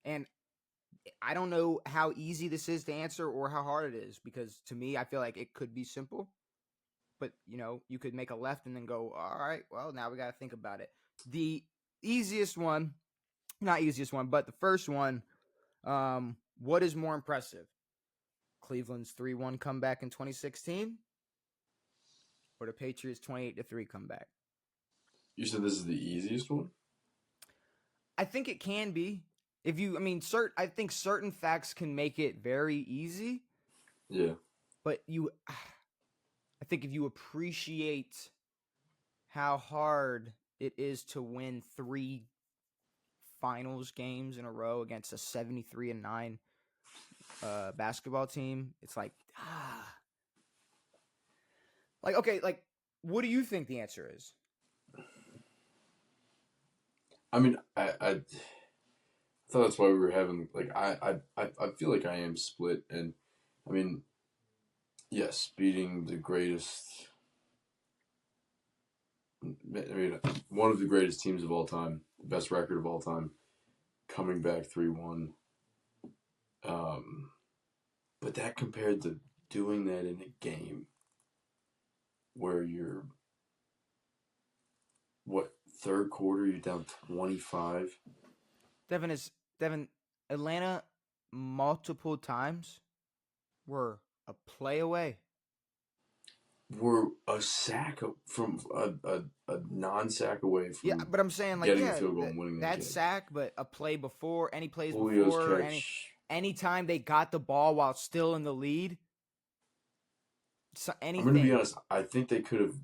And I don't know how easy this is to answer or how hard it is because to me, I feel like it could be simple. But, you could make a left and then go, all right, well, now we got to think about it. The not easiest one, but the first one, what is more impressive? Cleveland's 3-1 comeback in 2016 or the Patriots' 28-3 comeback? You said this is the easiest one? I think it can be. I think certain facts can make it very easy. Yeah. But I think if you appreciate how hard it is to win 3 finals games in a row against a 73-9 basketball team, it's like, okay, what do you think the answer is? I mean, I thought that's why we were having I feel like I am split, and I mean, yes, beating the greatest. I mean, one of the greatest teams of all time, the best record of all time, coming back 3-1. But that compared to doing that in a game where you're, third quarter, you're down 25. Devan, Atlanta multiple times were a play away. We're a sack from a non-sack away from but I'm saying getting a field goal and winning that game. Sack, but a play before, any plays Julio's before, catch. any time they got the ball while still in the lead. I'm going to be honest. I think they could have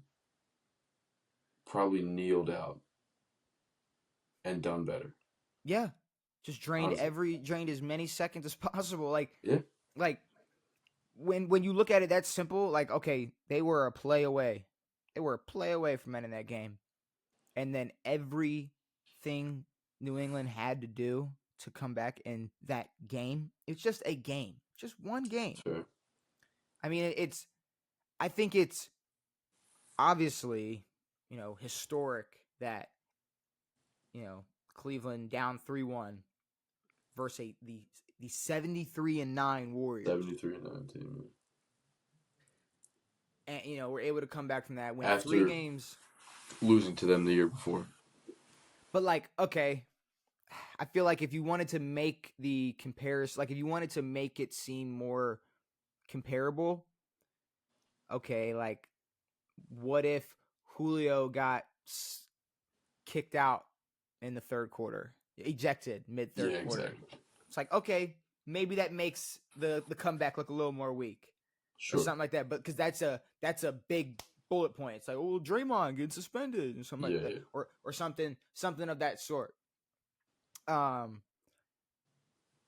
probably kneeled out and done better. Yeah, just drained as many seconds as possible. When you look at it that simple, okay, they were a play away. They were a play away from ending that game. And then everything New England had to do to come back in that game, it's just a game. Just one game. Sure. I mean, I think it's obviously, historic that Cleveland down 3-1 versus the 73-9 Warriors. 73-9 team. And we're able to come back from that, win After 3 games, losing to them the year before. But okay, I feel like if you wanted to make the comparison, like if you wanted to make it seem more comparable, okay, like what if Julio got kicked out in the third quarter, ejected mid-third quarter? Exactly. It's like, okay, maybe that makes the comeback look a little more weak, or something like that. But because that's a big bullet point. It's like, oh, Draymond getting suspended and something like that, or something of that sort. But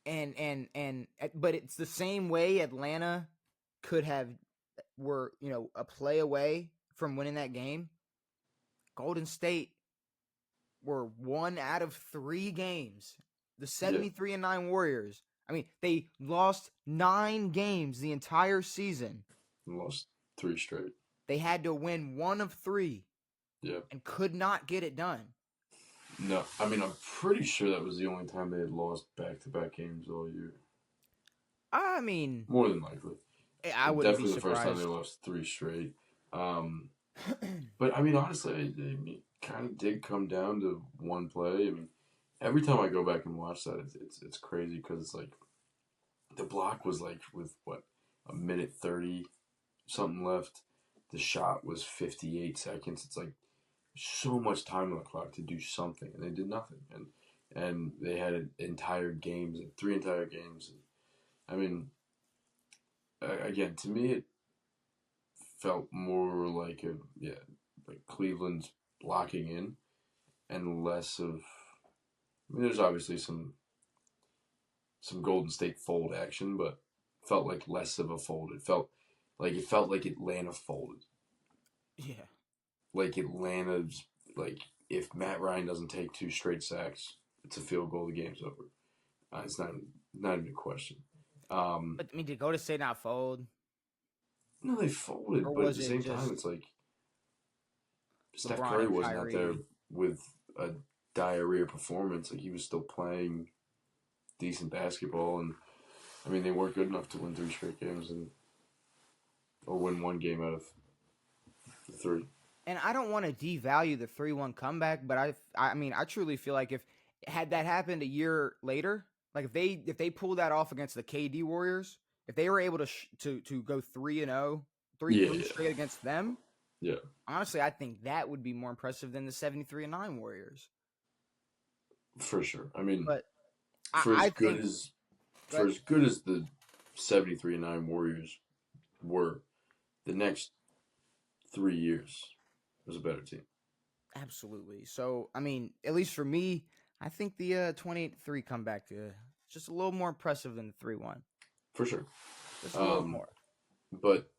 it's the same way Atlanta were a play away from winning that game. Golden State were 1 out of 3 games. The 73-9 Warriors, I mean, they lost 9 games the entire season. Lost 3 straight. They had to win 1 of 3. Yeah. And could not get it done. No, I mean, I'm pretty sure that was the only time they had lost back-to-back games all year. I mean, more than likely. I wouldn't be surprised. Definitely the first time they lost 3 straight. But I mean, honestly, it kind of did come down to one play. I mean, every time I go back and watch that, it's crazy because it's like the block was like with what, a minute 30 something left. The shot was 58 seconds. It's like so much time on the clock to do something, and they did nothing. And they had entire games, 3 entire games. I mean, again, to me, it felt more like like Cleveland's locking in, and less of. I mean, there's obviously some Golden State fold action, but felt like less of a fold. It felt like Atlanta folded. Yeah. Like Atlanta's, like, if Matt Ryan doesn't take 2 straight sacks, it's a field goal. The game's over. It's not even a question. But I mean, did Golden State not fold? No, they folded, but at the same time, it's like Steph Curry wasn't out there with a diarrhea performance. Like, he was still playing decent basketball, and I mean, they weren't good enough to win 3 straight games or win 1 game out of the 3. And I don't want to devalue the 3-1 comeback, but I mean, I truly feel like if had that happened a year later, like if they pulled that off against the KD Warriors, if they were able to go 3-0, 3 straight against them, honestly, I think that would be more impressive than the 73-9 Warriors. For sure. I mean, but for as good as the 73-9 Warriors were, the next 3 years was a better team. Absolutely. So, I mean, at least for me, I think the 28-3 comeback is just a little more impressive than the 3-1. For sure. Just a little more. But,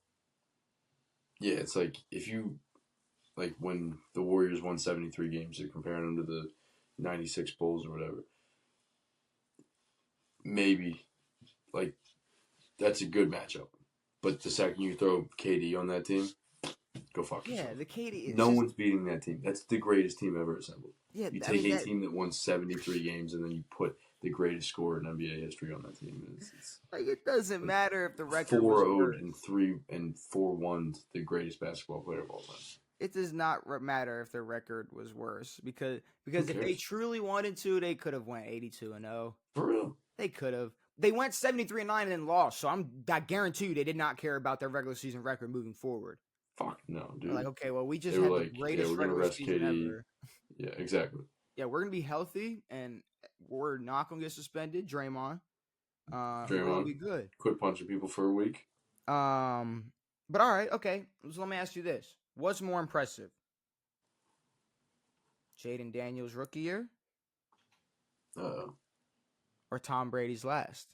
yeah, it's like if you, like when the Warriors won 73 games, you're comparing them to the 96 Bulls or whatever. Maybe, like, that's a good matchup. But the second you throw KD on that team, go fuck yourself. Yeah, the KD. No one's beating that team. That's the greatest team ever assembled. Yeah, you take a team that won 73 games and then you put the greatest scorer in NBA history on that team. It's like, it doesn't matter if the record 4-0 and 4-1, the greatest basketball player of all time. It does not matter if their record was worse because if they truly wanted to, they could have went 82-0. For real, they could have. They went 73-9 and then lost. So I guarantee you they did not care about their regular season record moving forward. Fuck no, dude. Like, okay, well, we just had the greatest regular season ever. Yeah, exactly. Yeah, we're gonna be healthy and we're not gonna get suspended. Draymond, we're gonna be good. Quit punching people for a week. But all right, okay. So let me ask you this: what's more impressive, Jaden Daniels' rookie year, or Tom Brady's last?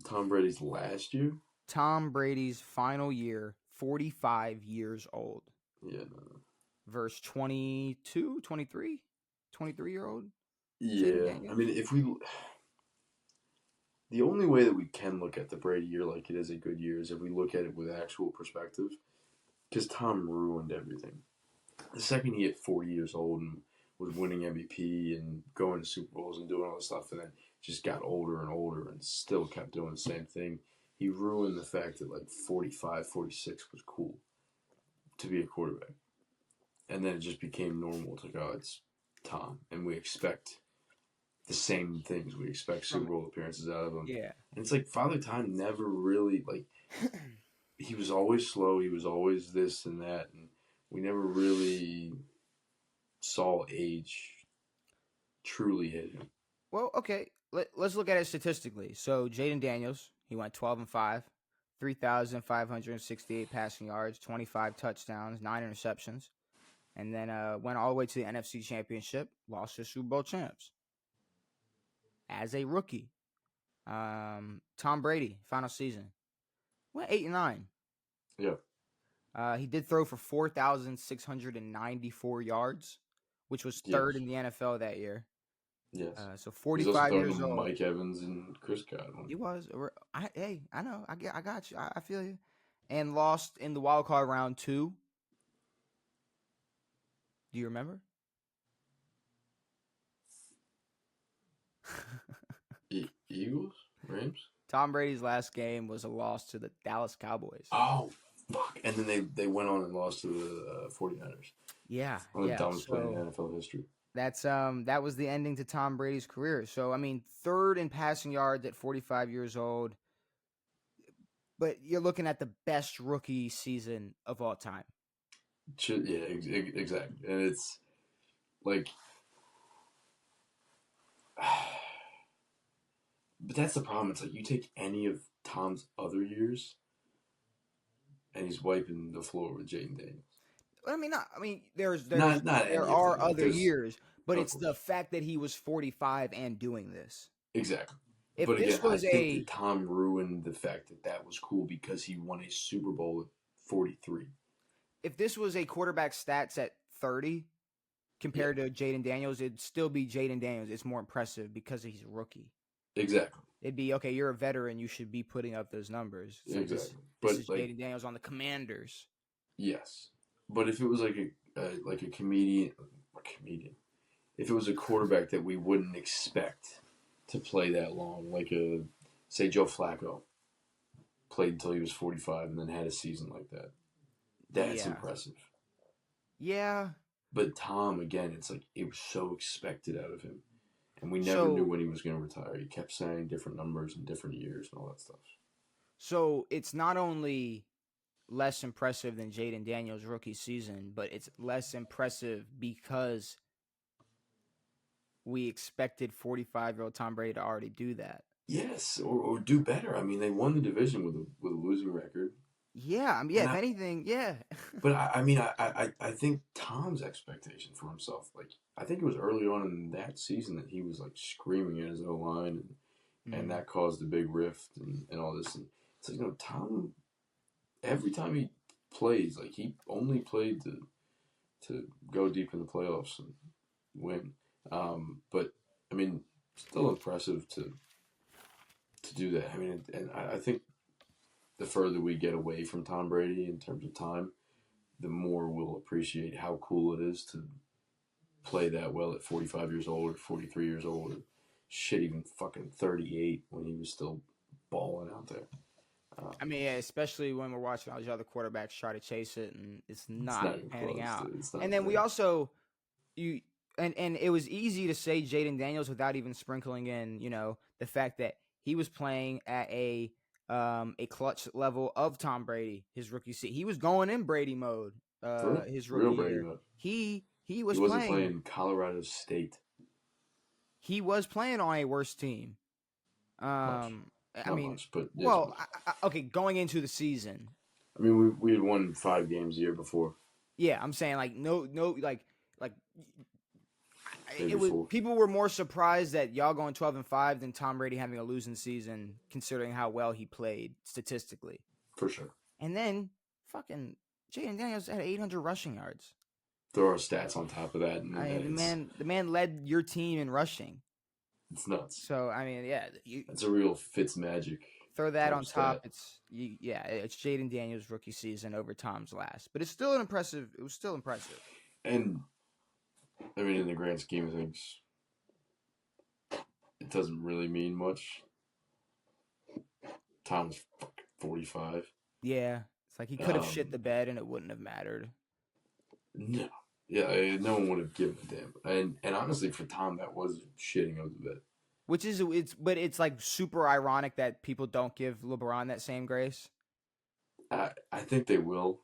Tom Brady's last year? Tom Brady's final year, 45 years old. Yeah, no. Versus 22, 23? 23-year-old? Yeah. I mean, the only way that we can look at the Brady year like it is a good year is if we look at it with actual perspective. Because Tom ruined everything. the second he hit 40 years old and was winning MVP and going to Super Bowls and doing all this stuff, and then just got older and older and still kept doing the same thing, he ruined the fact that like 45, 46 was cool to be a quarterback. And then it just became normal. It's like, oh, it's Tom. And we expect the same things. We expect Super Bowl appearances out of him. Yeah. And it's like Father Time never really, like, he was always slow. He was always this and that. And we never really saw age truly hit him. Well, okay. Let's look at it statistically. So Jaden Daniels, he went 12-5, 3,568 passing yards, 25 touchdowns, 9 interceptions, and then went all the way to the NFC Championship, lost to Super Bowl champs as a rookie. Tom Brady, final season, went 8-9. Yeah. He did throw for 4,694 yards, which was third in the NFL that year. Yes. So 45 years old. Mike Evans and Chris Godwin. He was. Hey, I know. I got you. I feel you. And lost in the wild card round 2. Do you remember? Eagles? Rams? Tom Brady's last game was a loss to the Dallas Cowboys. Oh, fuck. And then they went on and lost to the 49ers. Yeah. One of the dumbest play in NFL history. That was the ending to Tom Brady's career. So, I mean, third in passing yards at 45 years old. But you're looking at the best rookie season of all time. Yeah, exactly. And it's like... But that's the problem. It's like you take any of Tom's other years, and he's wiping the floor with Jaden Daniels. I mean, there are other years, but it's the fact that he was 45 and doing this. Exactly. If but this again, was I think that Tom ruined the fact that was cool because he won a Super Bowl at 43. If this was a quarterback stats at 30 compared to Jaden Daniels, it'd still be Jaden Daniels. It's more impressive because he's a rookie. Exactly. It'd be, okay, you're a veteran. You should be putting up those numbers. So exactly. This is Jaden Daniels on the Commanders. Yes. But if it was like a comedian, if it was a quarterback that we wouldn't expect to play that long, like say Joe Flacco played until he was 45 and then had a season like that, that's impressive. Yeah. But Tom, again, it's like it was so expected out of him. And we never knew when he was going to retire. He kept saying different numbers and different years and all that stuff. So it's not only less impressive than Jaden Daniels' rookie season, but it's less impressive because we expected 45-year-old Tom Brady to already do that. Yes, or do better. I mean, they won the division with a losing record. Yeah, I mean, if anything, yeah. But I think Tom's expectation for himself, like I think it was early on in that season that he was like screaming at his O-line, and that caused a big rift and all this. And it's like, Tom, every time he plays, like he only played to go deep in the playoffs and win. But I mean, still impressive to do that. I mean, and I think the further we get away from Tom Brady in terms of time, the more we'll appreciate how cool it is to play that well at 45 years old or 43 years old or shit, even fucking 38 when he was still balling out there. I mean, yeah, especially when we're watching all these other quarterbacks try to chase it and it's not panning out. And then we also and it was easy to say Jaden Daniels without even sprinkling in, the fact that he was playing at a clutch level of Tom Brady his rookie season. He was going in Brady mode. His rookie year. Mode. He wasn't playing Colorado State. He was playing on a worse team. Okay, going into the season. I mean, we had won 5 games the year before. Yeah, I'm saying people were more surprised that y'all going 12-5 than Tom Brady having a losing season, considering how well he played statistically. For sure. And then fucking Jaden Daniels had 800 rushing yards. Throw our stats on top of that. And the man led your team in rushing. It's nuts. So I mean, yeah, that's a real Fitzmagic. Throw that on top. It's Jaden Daniels' rookie season over Tom's last, but it's still impressive. It was still impressive. And I mean, in the grand scheme of things, it doesn't really mean much. Tom's fucking 45. Yeah, it's like he could have shit the bed and it wouldn't have mattered. No. Yeah, no one would have given a damn. And honestly, for Tom, that was shitting of the bed. Which is but it's like super ironic that people don't give LeBron that same grace. I think they will.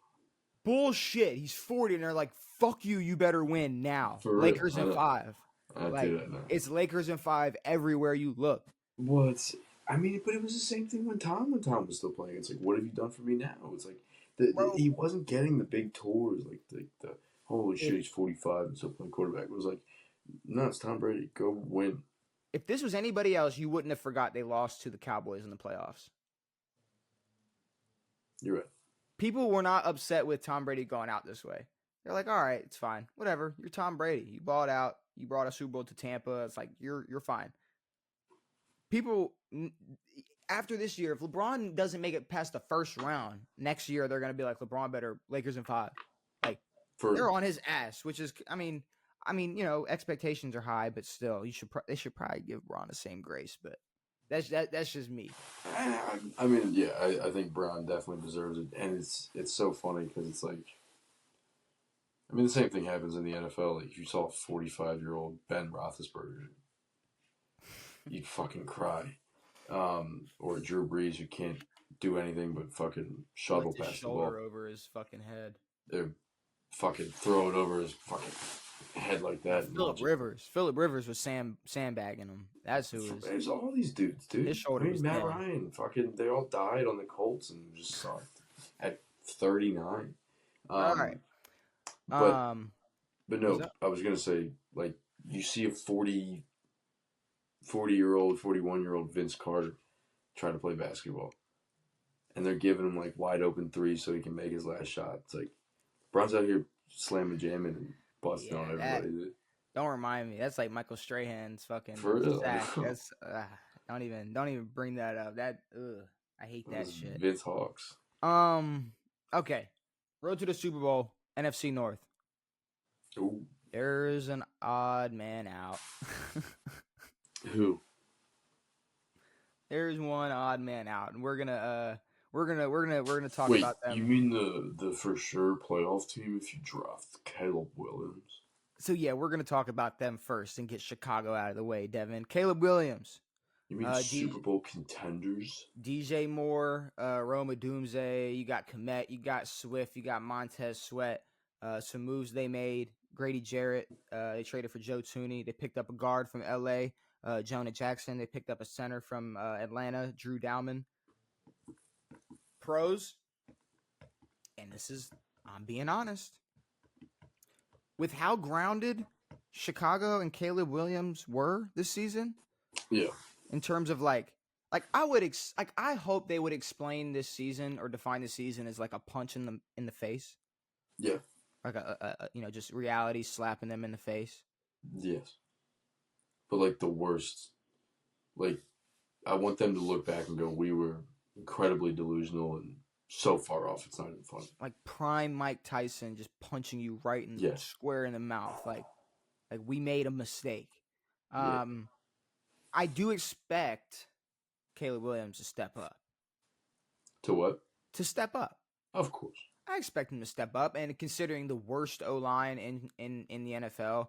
Bullshit. He's 40 and they're like, fuck you, you better win now. For Lakers real. in 5. I Like, do that now. it's Lakers in 5 everywhere you look. What? I mean, but it was the same thing when Tom was still playing. It's like, what have you done for me now? It's like he wasn't getting the big tours, like the holy shit, he's 45 and still playing quarterback. It was like, no, it's Tom Brady. Go win. If this was anybody else, you wouldn't have forgot they lost to the Cowboys in the playoffs. You're right. People were not upset with Tom Brady going out this way. They're like, all right, it's fine. Whatever. You're Tom Brady. You balled out. You brought a Super Bowl to Tampa. It's like, you're fine. People, after this year, if LeBron doesn't make it past the first round, next year they're going to be like, LeBron better, Lakers in 5. Like, they're on his ass, which is, I mean, expectations are high, but still, they should probably give LeBron the same grace, but that's just me. I mean, yeah, I think Brown definitely deserves it, and it's so funny because it's like, I mean, the same thing happens in the NFL. Like, if you saw a 45-year-old Ben Roethlisberger, you'd fucking cry. Or Drew Brees, who can't do anything but fucking shovel past the ball. Shoulder over his fucking head. They're fucking throw it over his fucking head like that. Phillip Rivers was sandbagging him. That's who was. There's all these dudes, dude. His shoulder was Matt Ryan, fucking, they all died on the Colts and just sucked at 39. All right. But no, I was gonna say, like, you see a 40-year-old, 41-year-old Vince Carter trying to play basketball, and they're giving him like wide open threes so he can make his last shot. It's like Brown's out here slamming, jamming, and busting on everybody. Don't remind me. That's like Michael Strahan's fucking sack. That's don't even bring that up. I hate that shit. Vince Hawks. Okay. Road to the Super Bowl, NFC North. Ooh. There's an odd man out. Who? There's one odd man out, and we're gonna talk about them. You mean the for sure playoff team if you draft Caleb Williams? So yeah, we're gonna talk about them first and get Chicago out of the way. Devin, Caleb Williams. You mean Super Bowl contenders? DJ Moore, Roma Doomsday. You got Komet. You got Swift. You got Montez Sweat. Some moves they made. Grady Jarrett. They traded for Joe Tooney. They picked up a guard from L.A., Jonah Jackson. They picked up a center from Atlanta, Drew Dowman. Pros, and I'm being honest, with how grounded Chicago and Caleb Williams were this season. Yeah. In terms of I hope they would explain this season or define the season as like a punch in the face. Yeah. Like just reality slapping them in the face. Yes. But like the worst, like I want them to look back and go, we were incredibly delusional and so far off, it's not even funny. Like prime Mike Tyson just punching you right in square in the mouth. Like we made a mistake. I do expect Caleb Williams to step up. To what? To step up. Of course. I expect him to step up, and considering the worst O-line in the NFL,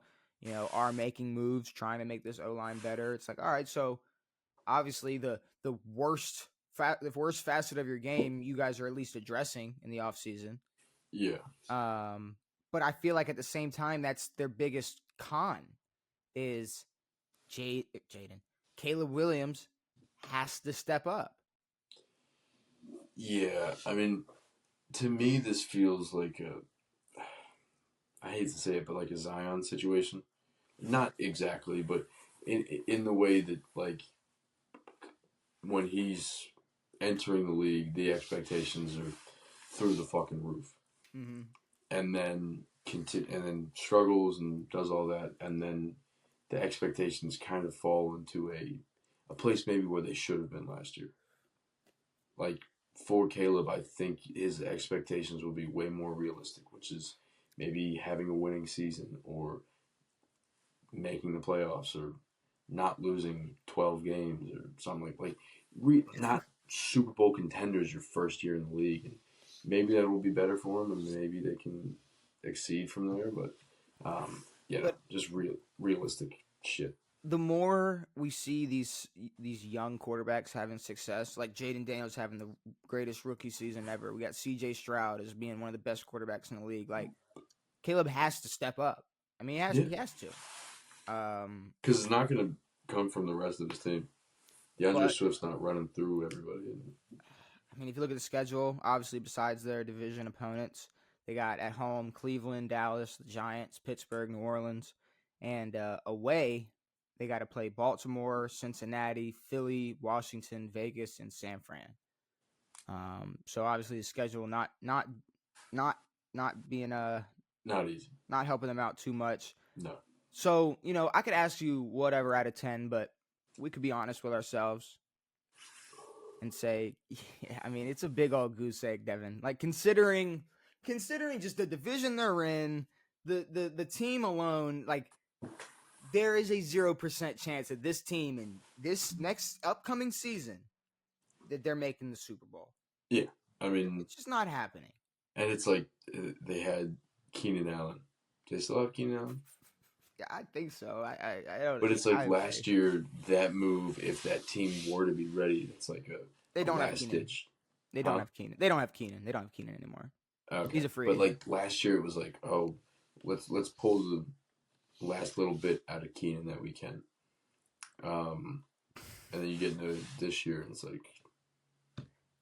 are making moves, trying to make this O-line better. It's like, all right, so obviously the worst facet of your game, you guys are at least addressing in the offseason. Yeah. But I feel like at the same time, that's their biggest con is Caleb Williams has to step up. Yeah, I mean, to me, this feels like I hate to say it, but like a Zion situation. Not exactly, but in the way that, like, when he's entering the league, the expectations are through the fucking roof. Mm-hmm. And then struggles and does all that, and then the expectations kind of fall into a place maybe where they should have been last year. Like, for Caleb, I think his expectations will be way more realistic, which is maybe having a winning season or making the playoffs or not losing 12 games or something not Super Bowl contenders your first year in the league. And maybe that will be better for them, and maybe they can exceed from there. But But just realistic shit. the more we see these young quarterbacks having success, like Jaden Daniels having the greatest rookie season ever, we got C.J. Stroud as being one of the best quarterbacks in the league. Like Caleb has to step up. I mean, he has to. Because it's not going to come from the rest of his team. DeAndre Swift's not running through everybody. I mean, if you look at the schedule, obviously besides their division opponents, they got at home Cleveland, Dallas, the Giants, Pittsburgh, New Orleans, and away they got to play Baltimore, Cincinnati, Philly, Washington, Vegas, and San Fran. So obviously the schedule not being not easy, not helping them out too much. No. So I could ask you whatever out of 10, but we could be honest with ourselves and say, yeah, I mean, it's a big old goose egg, Devin. Like considering just the division they're in, the team alone, like there is a 0% chance that this team in this next upcoming season that they're making the Super Bowl. Yeah, I mean, it's just not happening. And it's like they had Keenan Allen. Do they still have Keenan Allen? Yeah, I think so. I don't. But it's like last year, that move, if that team were to be ready, it's like they don't have last Keenan. ditch. They don't have Keenan. They don't have Keenan. They don't have Keenan anymore. Okay. He's a free But agent. like last year, it was like, oh, let's pull the last little bit out of Keenan that we can. And then you get into this year, and it's like,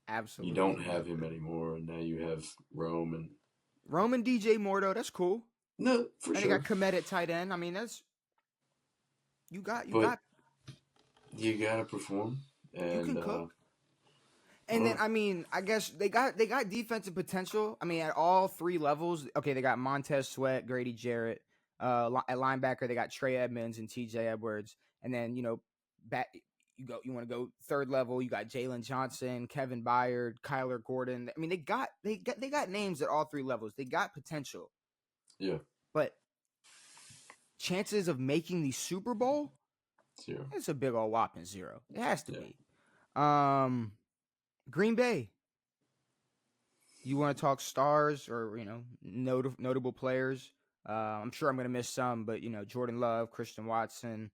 absolutely, you don't have him anymore, and now you have Rome and DJ Mordo. That's cool. No, for and sure. And they got Komet at tight end. I mean, that's you got. You gotta perform, and you can cook. And then, I mean, I guess they got defensive potential. I mean, at all three levels. Okay, they got Montez Sweat, Grady Jarrett. At linebacker, they got Trey Edmonds and T.J. Edwards. And then, back you want to go third level. You got Jalen Johnson, Kevin Byard, Kyler Gordon. I mean, they got names at all three levels. They got potential. Yeah. But chances of making the Super Bowl? 0. It's a big old whopping 0. It has to be. Green Bay. You want to talk stars or, notable players? I'm sure I'm going to miss some, but, Jordan Love, Christian Watson,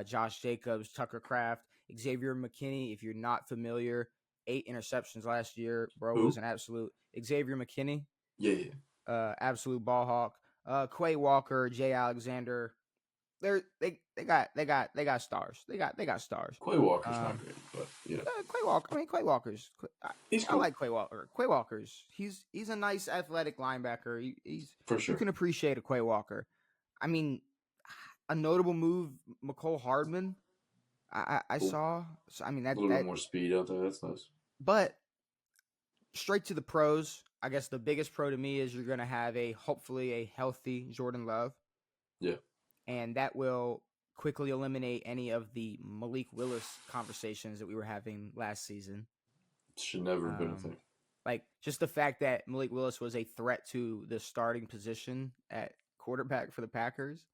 Josh Jacobs, Tucker Kraft, Xavier McKinney. If you're not familiar, 8 interceptions last year. Bro was an absolute Xavier McKinney. Yeah. Absolute ball hawk. Quay Walker, Jay Alexander. They got stars. They got stars. Quay Walker's not great, but Quay Walker. I mean, Quay Walker's. He's cool. I like Quay Walker. Quay Walker's. He's a nice athletic linebacker. He's for sure. You can appreciate a Quay Walker. I mean, a notable move, McCole Hardman. I saw. So, I mean, that a little bit more speed out there. That's nice. But straight to the pros. I guess the biggest pro to me is you're going to have hopefully a healthy Jordan Love. Yeah. And that will quickly eliminate any of the Malik Willis conversations that we were having last season. Should never have been a thing. Like, just the fact that Malik Willis was a threat to the starting position at quarterback for the Packers.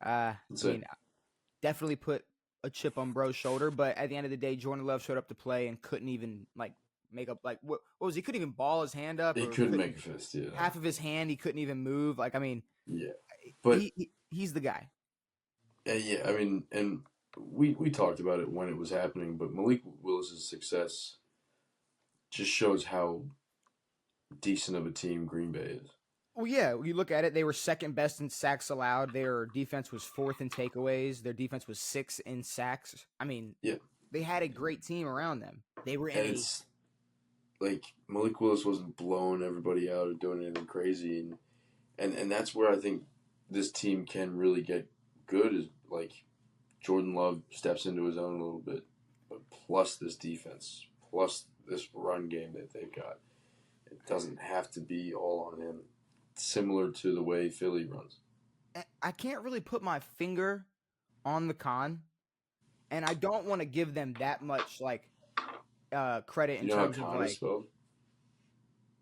Definitely put a chip on Bro's shoulder. But at the end of the day, Jordan Love showed up to play and couldn't even, make up, what was he? Couldn't even ball his hand up. He couldn't make a fist, yeah. Half of his hand, he couldn't even move. Yeah. But he's the guy. Yeah, I mean, and we talked about it when it was happening, but Malik Willis' success just shows how decent of a team Green Bay is. Well, yeah, you look at it, they were second best in sacks allowed. Their defense was 4th in takeaways. Their defense was 6th in sacks. I mean, they had a great team around them. They were in Malik Willis wasn't blowing everybody out or doing anything crazy, and that's where I think this team can really get good is Jordan Love steps into his own a little bit, but plus this defense, plus this run game that they've got. It doesn't have to be all on him. Similar to the way Philly runs. I can't really put my finger on the con, and I don't want to give them that much credit in terms of spelled?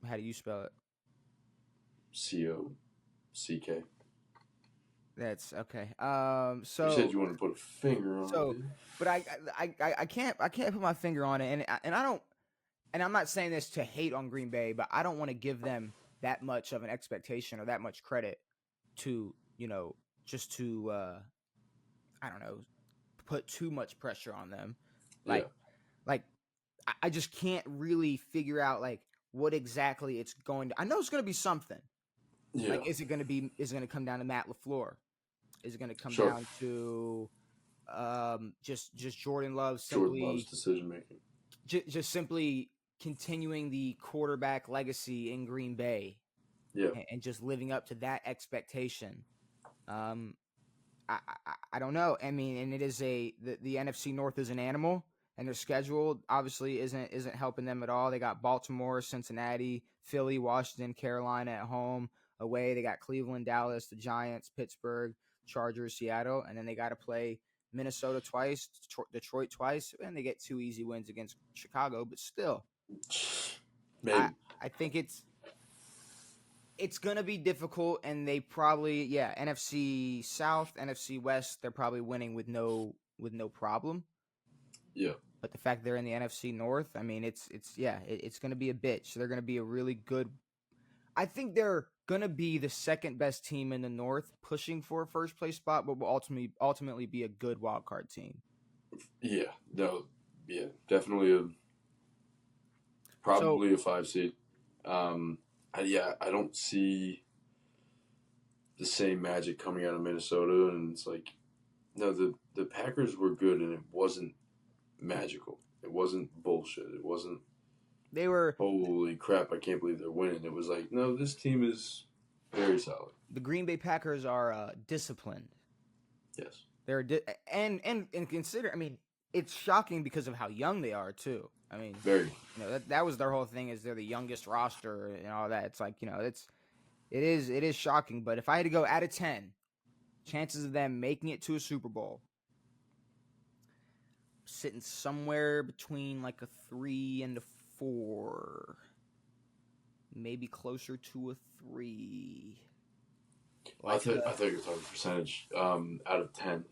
How do you spell it? C-O. CK. That's okay. You said you want to put a finger on it. But I can't put my finger on it, and I don't, and I'm not saying this to hate on Green Bay, but I don't want to give them that much of an expectation or that much credit to, just to I don't know, put too much pressure on them. Like, like I just can't really figure out like what exactly it's going to. I know it's going to be something. Yeah. Like, is it going to come down to Matt LaFleur? Is it going to come down to just Jordan Love simply Jordan Love's decision making? Just simply continuing the quarterback legacy in Green Bay, and just living up to that expectation. I don't know. I mean, and it is the NFC North is an animal, and their schedule obviously isn't helping them at all. They got Baltimore, Cincinnati, Philly, Washington, Carolina at home. Away, they got Cleveland, Dallas, the Giants, Pittsburgh, Chargers, Seattle, and then they got to play Minnesota twice, Detroit twice, and they get 2 easy wins against Chicago. But still, maybe I think it's gonna be difficult, and they probably NFC South, NFC West, they're probably winning with no problem. Yeah. But the fact they're in the NFC North, I mean, it's gonna be a bitch. They're gonna be a really good. I think they're gonna be the second best team in the North, pushing for a first place spot, but will ultimately be a good wild card team. Yeah. No. Yeah. Definitely probably a 5 seed. I don't see the same magic coming out of Minnesota, and it's like, no, the Packers were good, and it wasn't magical. It wasn't bullshit. It wasn't. They were. Holy crap! I can't believe they're winning. It was like, no, this team is very solid. The Green Bay Packers are disciplined. Yes. They're and consider. I mean, it's shocking because of how young they are too. I mean, very. That was their whole thing, is they're the youngest roster and all that. It's like, it is shocking. But if I had to go out of 10, chances of them making it to a Super Bowl, sitting somewhere between like a 3 and a 4, maybe closer to a 3. I thought you were talking percentage. Out of 10.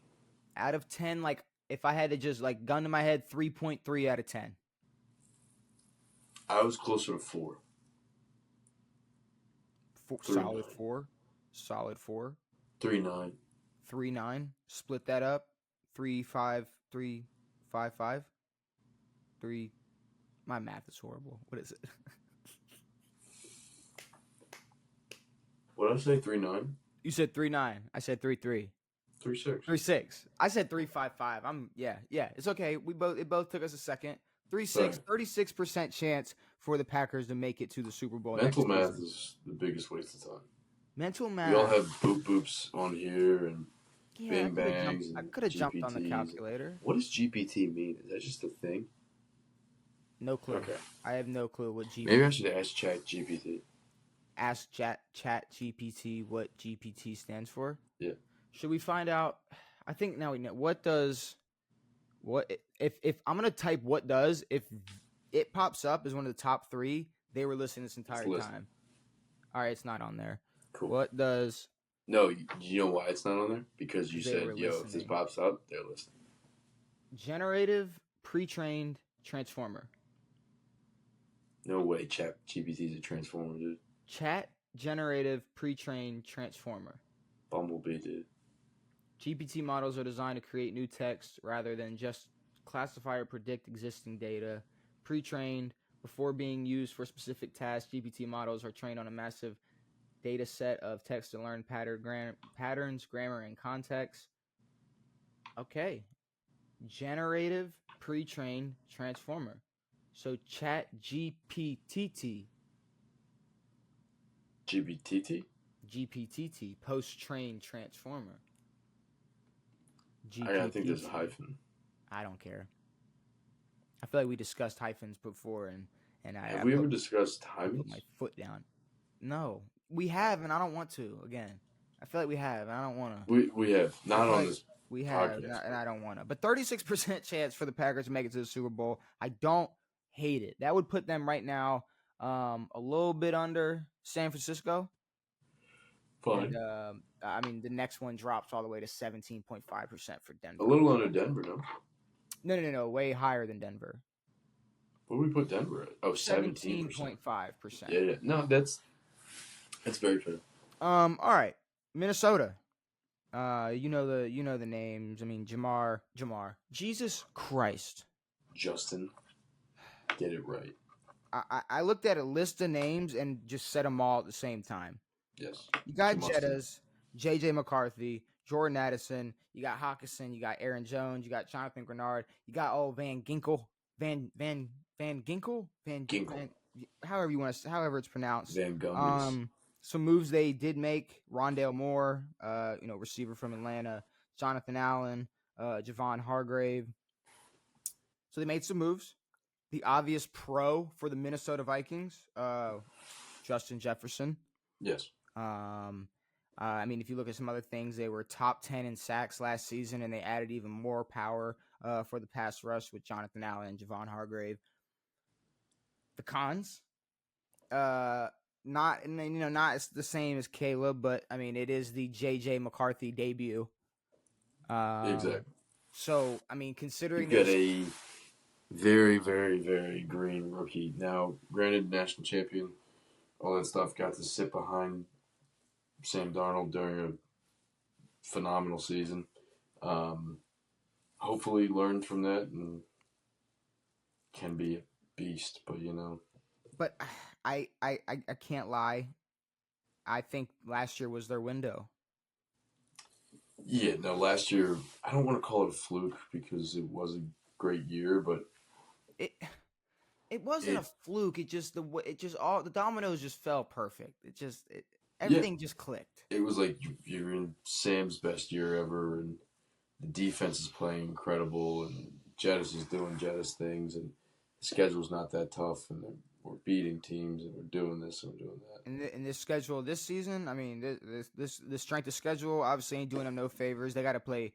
Out of 10, like if I had to just like gun to my head, 3.3 out of 10. I was closer to 4. Solid 4. Solid 4. 3.9. 3.9. Split that up. 3.5. 3.55. 3. My math is horrible. What is it? What did I say? 3.9. You said 3.9. I said 3.3. 3.6. 3.6. I said 3.55. It's okay. It both took us a second. 3.6. 36% chance for the Packers to make it to the Super Bowl. Mental math is the biggest waste of time. Mental math. We all have boops on here and bing bangs. I could have jumped on the calculator. What does GPT mean? Is that just a thing? No clue. Okay. I have no clue what GPT. Maybe I should ask Chat GPT. Ask Chat GPT what GPT stands for. Yeah. Should we find out? I think now we know. If I'm gonna type what does, if it pops up as one of the top 3, they were listening this entire time. All right, it's not on there. Cool. What does? No, you know why it's not on there? Because you said, if this pops up, they're listening. Generative pre-trained transformer. No way, Chat GPT is a transformer, dude. Chat generative pre-trained transformer. Bumblebee, dude. GPT models are designed to create new text rather than just classify or predict existing data. Pre-trained before being used for specific tasks, GPT models are trained on a massive data set of text to learn patterns, grammar, and context. Okay. Generative pre-trained transformer. So Chat GPT. GPT, post-trained transformer. GPT. I think there's a hyphen. I don't care. I feel like we discussed hyphens before, and have we ever discussed hyphens? Put my foot down. No, we have, and I don't want to. Again, I feel like we have, and I don't want to. We have not on this. We have, and I don't want to. But 36% chance for the Packers to make it to the Super Bowl. I don't hate it. That would put them right now a little bit under San Francisco. Fine. And I mean, the next one drops all the way to 17.5% for A Denver. little under Denver, no? No, way higher than Denver. What do we put Denver at? Oh, 17%. 17.5%. Yeah. No, that's very fair. All right, Minnesota. You know the names. I mean, Jamar. Jesus Christ. Justin, get it right. I looked at a list of names and just said them all at the same time. Yes. You got Justin. Jettas, J.J. McCarthy, Jordan Addison. You got Hawkinson. You got Aaron Jones. You got Jonathan Grenard. You got Van Ginkel. Van Ginkel. Ginkle. However it's pronounced. Van Gummies. Some moves they did make: Rondale Moore, receiver from Atlanta, Jonathan Allen, Javon Hargrave. So they made some moves. The obvious pro for the Minnesota Vikings, Justin Jefferson. Yes. I mean, if you look at some other things, they were top 10 in sacks last season, and they added even more power for the pass rush with Jonathan Allen and Javon Hargrave. The cons, not the same as Caleb, but I mean, it is the J.J. McCarthy debut. Exactly. So, I mean, considering you've got a very, very, very green rookie. Now, granted, national champion, all that stuff, got to sit behind Sam Darnold during a phenomenal season. Hopefully learned from that and can be a beast, but But I can't lie. I think last year was their window. Yeah, no, last year, I don't want to call it a fluke because it was a great year, but it wasn't a fluke. It just all the dominoes just fell perfect. Everything just clicked. It was like you're in Sam's best year ever, and the defense is playing incredible, and Jettis is doing Jettis things, and the schedule's not that tough, and we're beating teams, and we're doing this and we're doing that. In this schedule this season, I mean, this strength of schedule obviously ain't doing them no favors. They got to play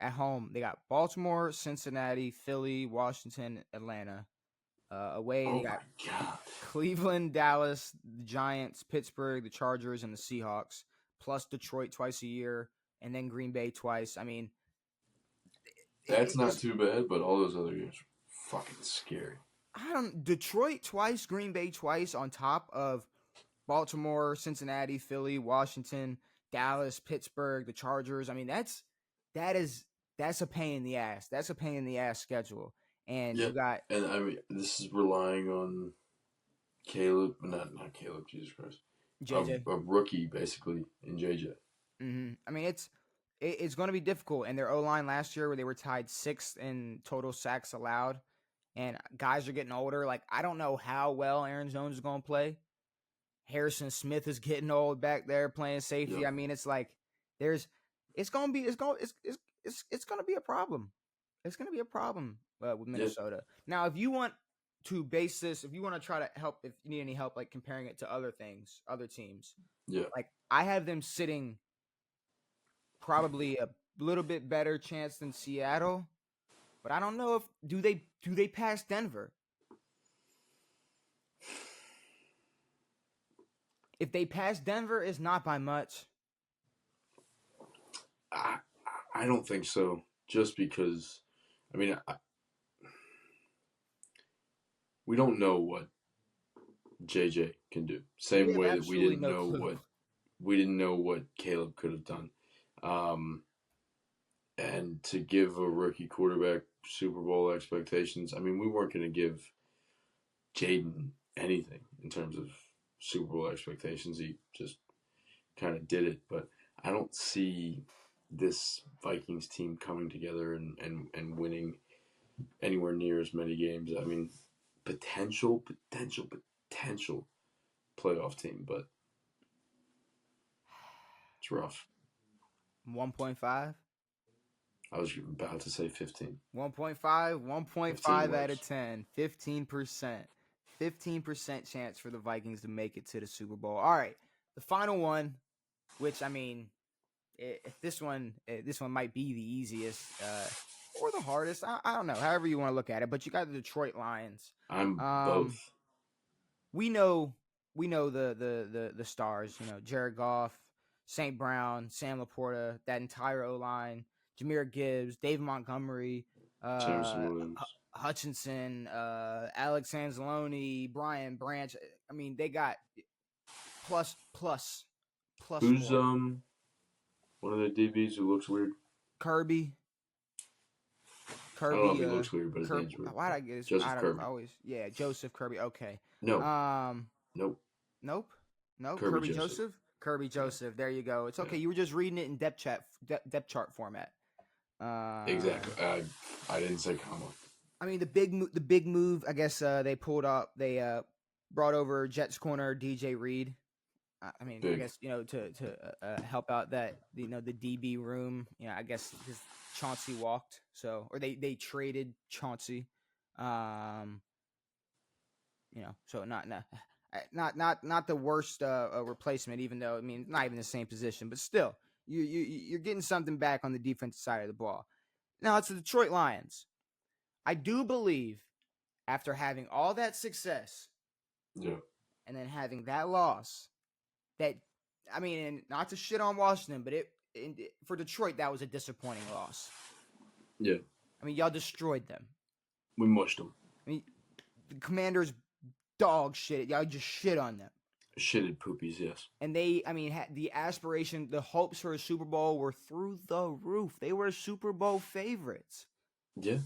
at home. They got Baltimore, Cincinnati, Philly, Washington, Atlanta. Away, they got Cleveland, Dallas, the Giants, Pittsburgh, the Chargers, and the Seahawks, plus Detroit twice a year, and then Green Bay twice. I mean, that's not too bad, but all those other games are fucking scary. Detroit twice, Green Bay twice, on top of Baltimore, Cincinnati, Philly, Washington, Dallas, Pittsburgh, the Chargers. I mean, that's a pain in the ass. That's a pain in the ass schedule. And you got, and I mean, this is relying on Caleb, not Caleb, Jesus Christ, JJ, a rookie basically in JJ. Mm-hmm. I mean, it's going to be difficult. And their O-line last year, where they were tied 6th in total sacks allowed, and guys are getting older. Like, I don't know how well Aaron Jones is going to play. Harrison Smith is getting old back there playing safety. Yep. I mean, it's like it's going to be a problem. It's going to be a problem with Minnesota. Yep. Now, if you want to base this, if you want to try to help, if you need any help, like comparing it to other teams, like I have them sitting probably a little bit better chance than Seattle, but I don't know if do they pass Denver? If they pass Denver, it's not by much. I don't think so. Just because, I mean, we don't know what JJ can do. Same way that we didn't know what Caleb could have done. And to give a rookie quarterback Super Bowl expectations, I mean, we weren't going to give Jaden anything in terms of Super Bowl expectations. He just kind of did it. But I don't see this Vikings team coming together and winning anywhere near as many games. I mean, potential playoff team, but it's rough. 1.5? I was about to say 15. 1.5? 1.5 out of 10. 15%. 15% chance for the Vikings to make it to the Super Bowl. All right. The final one, which, I mean, this one might be the easiest or the hardest. I don't know. However you want to look at it. But you got the Detroit Lions. I'm both. We know the stars. You know, Jared Goff, St. Brown, Sam Laporta, that entire O-line, Jahmyr Gibbs, Dave Montgomery, Jameson Williams. Hutchinson, Alex Anzalone, Brian Branch. I mean, they got plus Who's more. one of the DBs who looks weird? Kirby. I don't know if he looks weird, but his Kirby. name's weird. Why'd I get his? Joseph Kirby. Yeah, Joseph Kirby. Okay. No. Nope. Nope. Kirby Joseph. Kirby Joseph. There you go. It's okay. You were just reading it in depth chart format. Exactly. I didn't say comma. I mean, the big move. I guess they pulled up. They brought over Jets corner DJ Reed. I mean, big. I guess to help out that the DB room. I guess because Chauncey walked, or they traded Chauncey. So not the worst replacement, even though not even the same position, but still you're getting something back on the defensive side of the ball. Now it's the Detroit Lions. I do believe after having all that success, and then having that loss, that and not to shit on Washington, but for Detroit that was a disappointing loss. Yeah. Y'all destroyed them. We mushed them. The Commanders dog shit. Y'all just shit on them. Shitted poopies, yes. And they, had the aspiration, the hopes for a Super Bowl were through the roof. They were Super Bowl favorites. Yeah.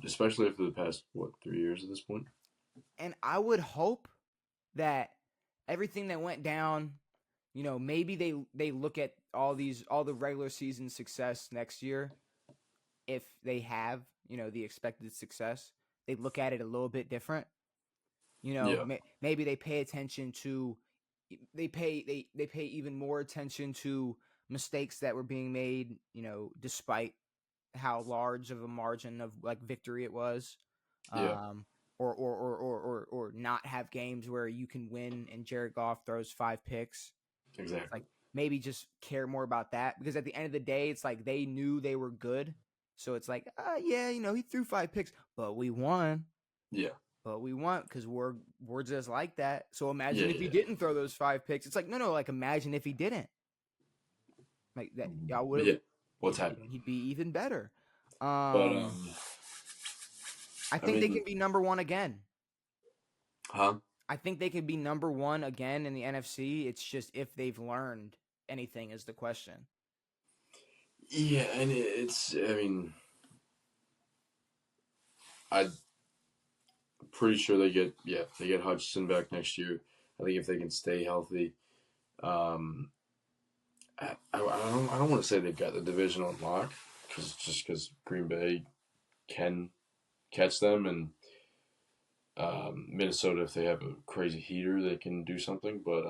Especially after the past, 3 years at this point? And I would hope that everything that went down, maybe they look at all the regular season success next year, if they have, the expected success, they look at it a little bit different. Maybe they pay attention to, they pay even more attention to mistakes that were being made, despite how large of a margin of victory it was. Yeah. Or not have games where you can win and Jared Goff throws 5 picks. Exactly. It's maybe just care more about that, because at the end of the day, it's they knew they were good. So it's he threw 5 picks, but we won. Yeah. But we won because we're just like that. So imagine if he didn't throw those 5 picks. It's no, imagine if he didn't. That y'all would. Yeah. What's happening? He'd be even better. I think they can be number one again. Huh? I think they can be number one again in the NFC. It's just if they've learned anything is the question. Yeah, and I'm pretty sure they get Hutchinson back next year. I think if they can stay healthy, I don't want to say they've got the division on lock, because Green Bay can catch them, and Minnesota, if they have a crazy heater, they can do something. But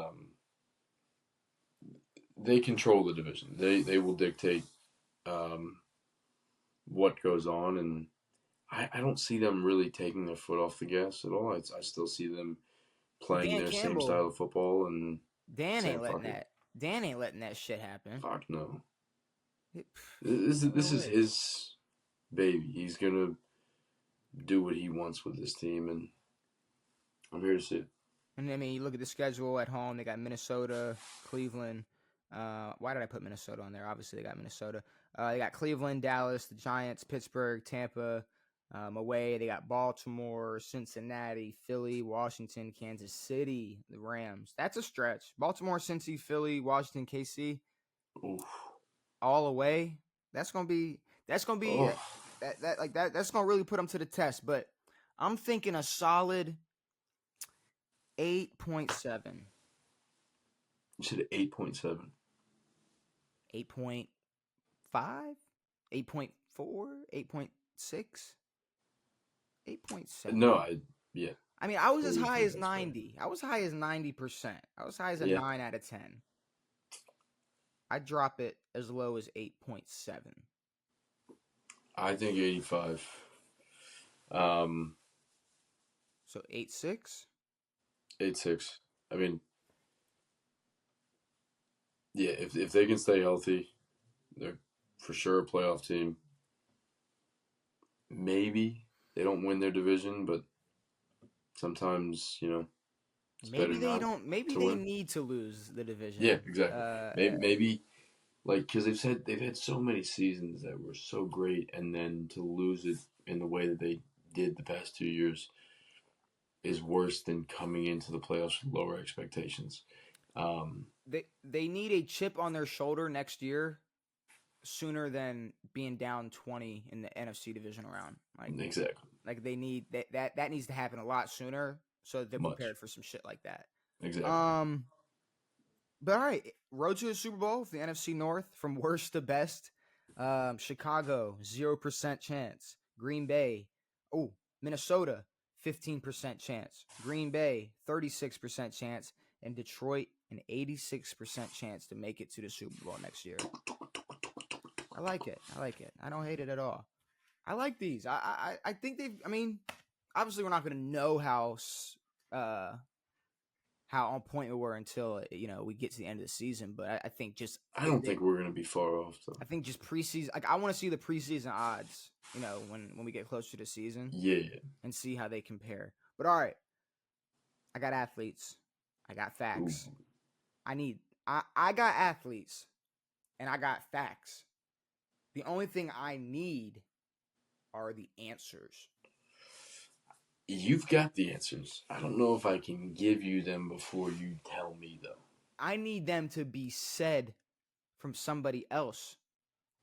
they control the division. They will dictate what goes on, and I don't see them really taking their foot off the gas at all. I still see them playing their same style of football, and Dan ain't letting that shit happen. Fuck no. This is his baby. He's gonna do what he wants with this team, and I'm here to see it. And you look at the schedule at home. They got Minnesota, Cleveland. Why did I put Minnesota on there? Obviously, they got Minnesota. They got Cleveland, Dallas, the Giants, Pittsburgh, Tampa. Away, they got Baltimore, Cincinnati, Philly, Washington, Kansas City, the Rams. That's a stretch. Baltimore, Cincy, Philly, Washington, KC. Oof. All away. That's gonna be that's gonna really put them to the test. But I'm thinking a solid 8.7. You said 8.7. 8.5, 8.4, 8.6, 8.7. No, I was as high as 90. I was high as 90%. I was high as a 9 out of 10. I'd drop it as low as 8.7. I think 85. So 8.6? 8.6. If they can stay healthy, they're for sure a playoff team. Maybe they don't win their division, but sometimes, It's better Maybe they not don't. Maybe to they win. need to lose the division. Yeah, exactly. Maybe like because they've had so many seasons that were so great, and then to lose it in the way that they did the past 2 years is worse than coming into the playoffs with lower expectations. They need a chip on their shoulder next year sooner than being down 20 in the NFC division round. Exactly. Like they need that needs to happen a lot sooner so they're Much. prepared for some shit like that. Exactly. But all right, road to the Super Bowl, the NFC North from worst to best. Chicago 0% chance. Green Bay, Minnesota 15% chance. Green Bay 36% chance, and Detroit an 86% chance to make it to the Super Bowl next year. I like it. I don't hate it at all. I like these. I think they've. I mean, obviously we're not going to know how on point we were until we get to the end of the season. But I think just I don't think we're gonna be far off though. I think just preseason. Like I want to see the preseason odds. When we get closer to the season. Yeah. And see how they compare. But all right, I got athletes. I got facts. Ooh. I got athletes, and I got facts. The only thing I need are the answers. You've got the answers. I don't know if I can give you them before you tell me, though. I need them to be said from somebody else,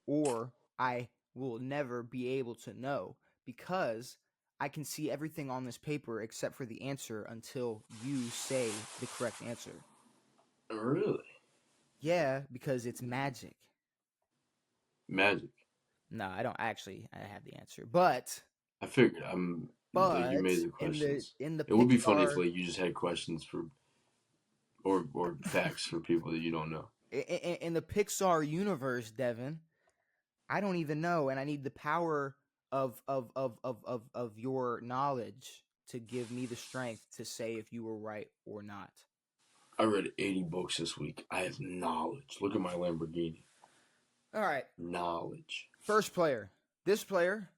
or I will never be able to know because I can see everything on this paper except for the answer until you say the correct answer. Really? Yeah, because it's magic. Magic. No, I don't actually. I have the answer, but I figured. Like you made the questions. in the It would be funny if Pixar like you just had questions for or facts for people that you don't know. in the Pixar universe, Devin, I don't even know, and I need the power of your knowledge to give me the strength to say if you were right or not. I read 80 books this week. I have knowledge. Look at my Lamborghini. All right. Knowledge. First player. This player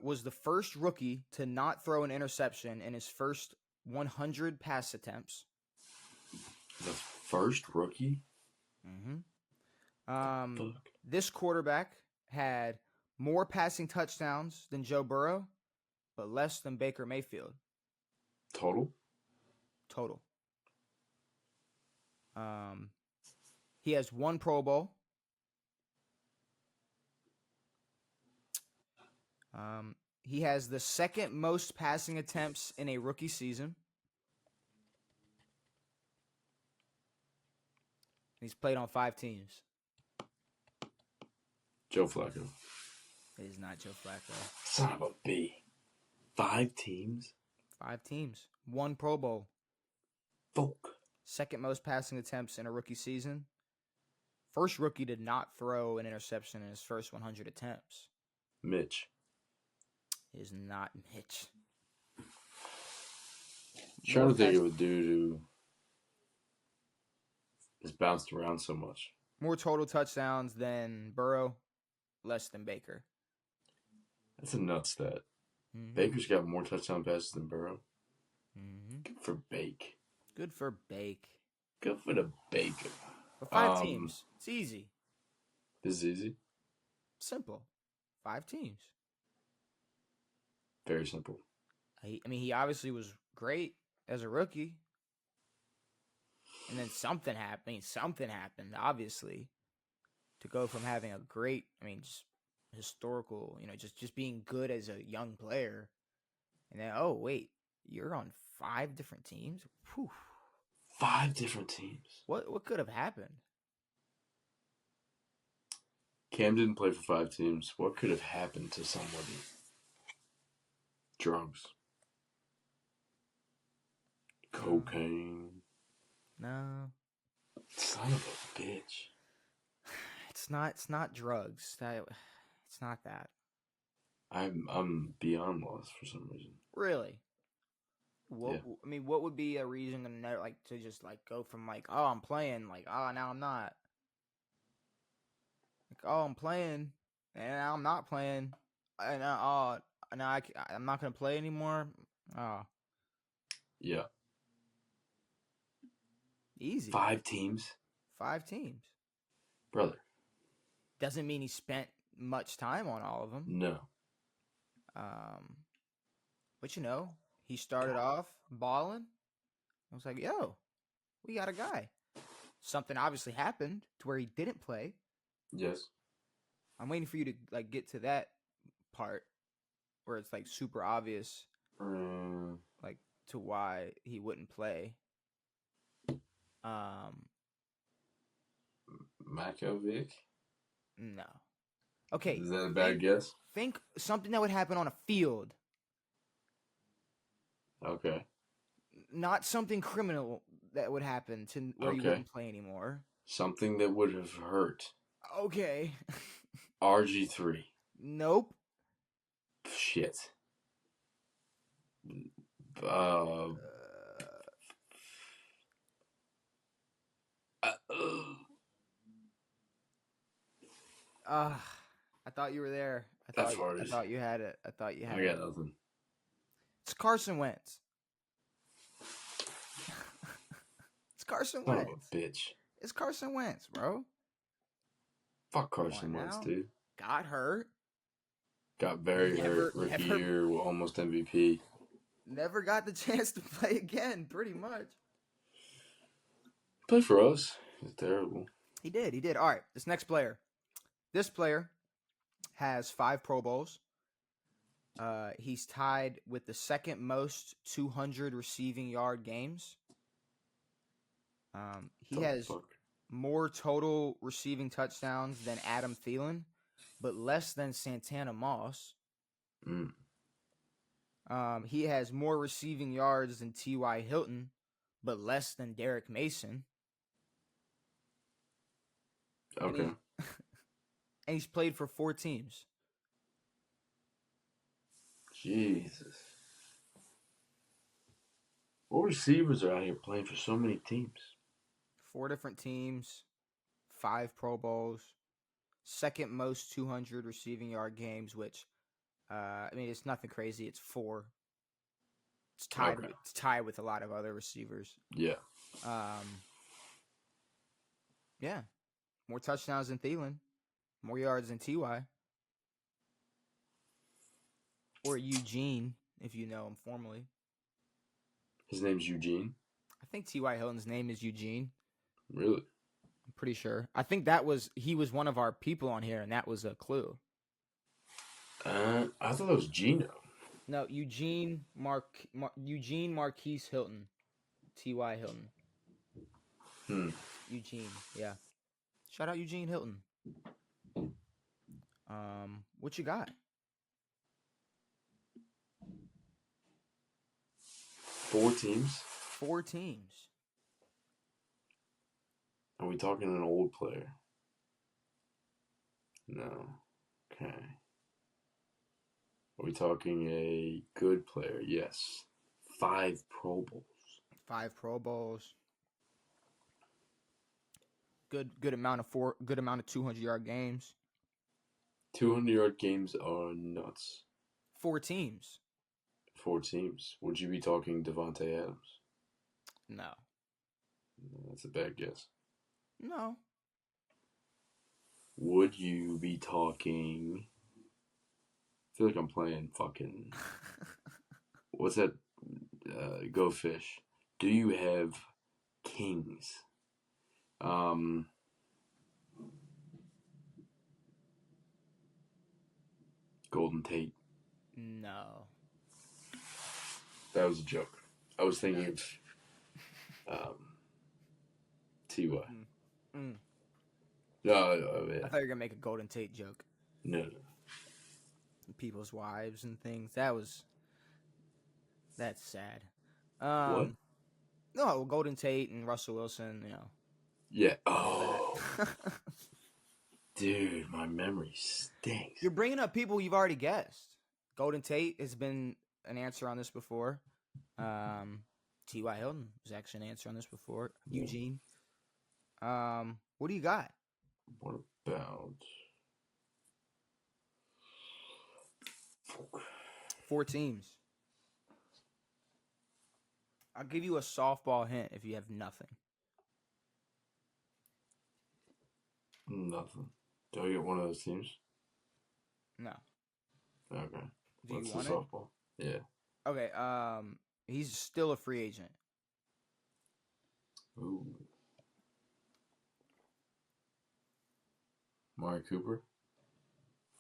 was the first rookie to not throw an interception in his first 100 pass attempts. The first rookie? Mm-hmm. This quarterback had more passing touchdowns than Joe Burrow, but less than Baker Mayfield. Total. He has one Pro Bowl. He has the second most passing attempts in a rookie season. He's played on 5 teams. Joe Flacco. It is not Joe Flacco. Son of a B. 5 teams? 5 teams. One Pro Bowl. Folk. Second most passing attempts in a rookie season. First rookie to not throw an interception in his first 100 attempts. Mitch. It is not Mitch. I'm trying to think of a dude who has bounced around so much. More total touchdowns than Burrow, less than Baker. That's a nut stat. Mm-hmm. Baker's got more touchdown passes than Burrow. Mm-hmm. Good for Bake. Good for the Baker. But 5 teams. It's easy. This is easy? Simple. 5 teams. Very simple. He obviously was great as a rookie. And then something happened. Something happened, obviously, to go from having a great, just historical, just being good as a young player. And then, oh, wait, you're on 5 different teams? Whew. 5 different teams. What could have happened? Cam didn't play for 5 teams. What could have happened to somebody? Drugs. Cocaine. No. Son of a bitch. It's not drugs. It's not that. I'm beyond lost for some reason. Really? Yeah. What would be a reason to just go from oh, I'm playing, oh, now I'm not. Oh, I'm playing, and now I'm not playing, and now I'm not gonna play anymore. Oh. Yeah. Easy. 5 teams? 5 teams. Brother. Doesn't mean he spent much time on all of them. No. But he started off balling. I was like, yo, we got a guy. Something obviously happened to where he didn't play. Yes. I'm waiting for you to get to that part where it's like super obvious, like to why he wouldn't play. Makovic? No. Okay. Is that a bad guess? Think something that would happen on a field. Okay. Not something criminal that would happen to where you wouldn't play anymore. Something that would have hurt. Okay. RG3. Nope. Shit. I thought you were there. I thought you had it. I got nothing. It's Carson Wentz. It's Carson Wentz. Son of a bitch. It's Carson Wentz, bro. Fuck Carson Wentz, dude. Got hurt. Got very hurt. Rookie year, almost MVP. Never got the chance to play again, pretty much. Play for us. It's terrible. He did. All right, this next player. This player has 5 Pro Bowls. He's tied with the second most 200 receiving yard games. He has more total receiving touchdowns than Adam Thielen, but less than Santana Moss. He has more receiving yards than T.Y. Hilton, but less than Derek Mason. Okay. And he's played for 4 teams. Jesus. What receivers are out here playing for so many teams? 4 different teams, 5 Pro Bowls, second most 200 receiving yard games, which, it's nothing crazy. It's 4. It's tied. Okay. It's tied with a lot of other receivers. Yeah. Yeah. More touchdowns than Thielen. More yards than T.Y. Or Eugene, if you know him formally. His name's Eugene? I think T.Y. Hilton's name is Eugene. Really? I'm pretty sure. I think he was one of our people on here, and that was a clue. I thought it was Gino. No, Eugene Marquise Hilton. T.Y. Hilton. Eugene, yeah. Shout out Eugene Hilton. What you got? 4 teams? 4 teams. Are we talking an old player? No. Okay. Are we talking a good player? Yes. 5 Pro Bowls. 5 Pro Bowls. Good amount of 200-yard games. 200-yard games are nuts. 4 teams. 4 teams. Would you be talking Devontae Adams? No. That's a bad guess. No. Would you be talking... I feel like I'm playing fucking... What's that? Go Fish. Do you have Kings? Golden Tate. No. That was a joke. I was thinking of T.Y. No, yeah. I thought you were gonna make a Golden Tate joke. No. People's wives and things. That's sad. What? No, Golden Tate and Russell Wilson, Yeah. Oh. Dude, my memory stinks. You're bringing up people you've already guessed. Golden Tate has been an answer on this before. T.Y. Hilton was actually an answer on this before. Eugene. What do you got? What about 4 teams? I'll give you a softball hint if you have nothing. Nothing. Do I get one of those teams? No. Okay. Do What's you the want it? softball? Yeah. Okay. He's still a free agent. Ooh. Mari Cooper?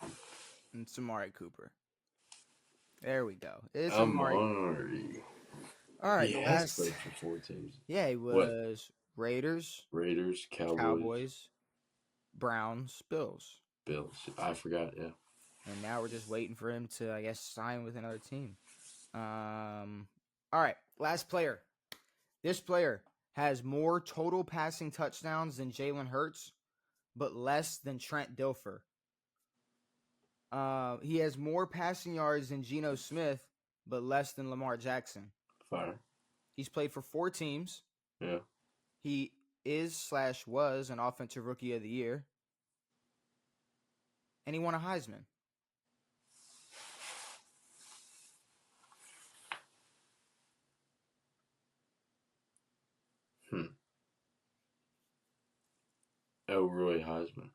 And it's Amari Cooper. There we go. It's Amari. Amari. All right, He the has last. played for 4 teams. Yeah, he What? was Raiders, Raiders, Cowboys, Browns, Bills. Bills. I forgot, yeah. And now we're just waiting for him to, I guess, sign with another team. All right, last player. This player has more total passing touchdowns than Jalen Hurts, but less than Trent Dilfer. He has more passing yards than Geno Smith, but less than Lamar Jackson. Fire. He's played for 4 teams. Yeah. He is/was an offensive rookie of the year. And he won a Heisman. Elroy Heisman.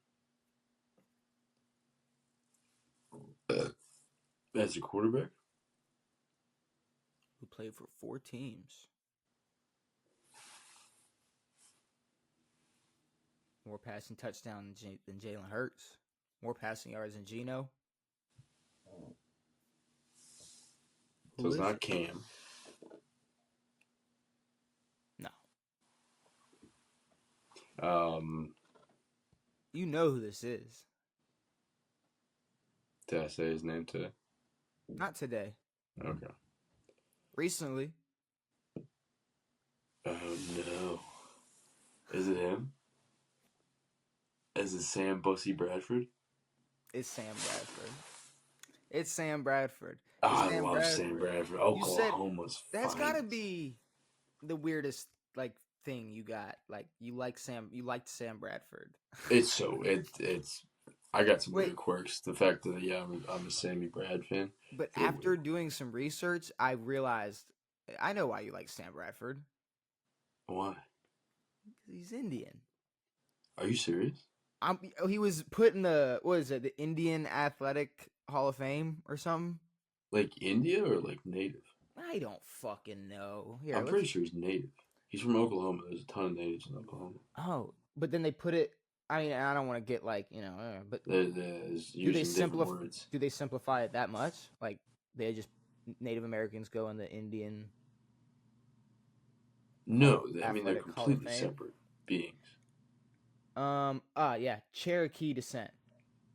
That's a quarterback? Who played for 4 teams. More passing touchdowns than Jalen Hurts. More passing yards than Geno. So it's not Cam. No. You know who this is. Did I say his name today? Not today. Okay. Recently. Oh no. Is it him? Is it Sam Bussy Bradford? It's Sam Bradford. It's Sam Bradford. Oh, I love Sam Bradford. Oklahoma's that's got to be the weirdest thing you got. Like you liked Sam Bradford. It's I got some weird quirks. The fact that I'm a Sammy Brad fan. But after doing some research, I realized I know why you like Sam Bradford. Why? He's Indian. Are you serious? He was put in the Indian Athletic Hall of Fame or something? Like India or like native? I don't fucking know. Here, I'm pretty sure he's native. He's from Oklahoma. There's a ton of natives in Oklahoma. Oh, but then they put it. I mean, I don't want to get but do they simplify it that much? Like they just Native Americans go in the Indian. No, I mean they're completely separate beings. Yeah, Cherokee descent.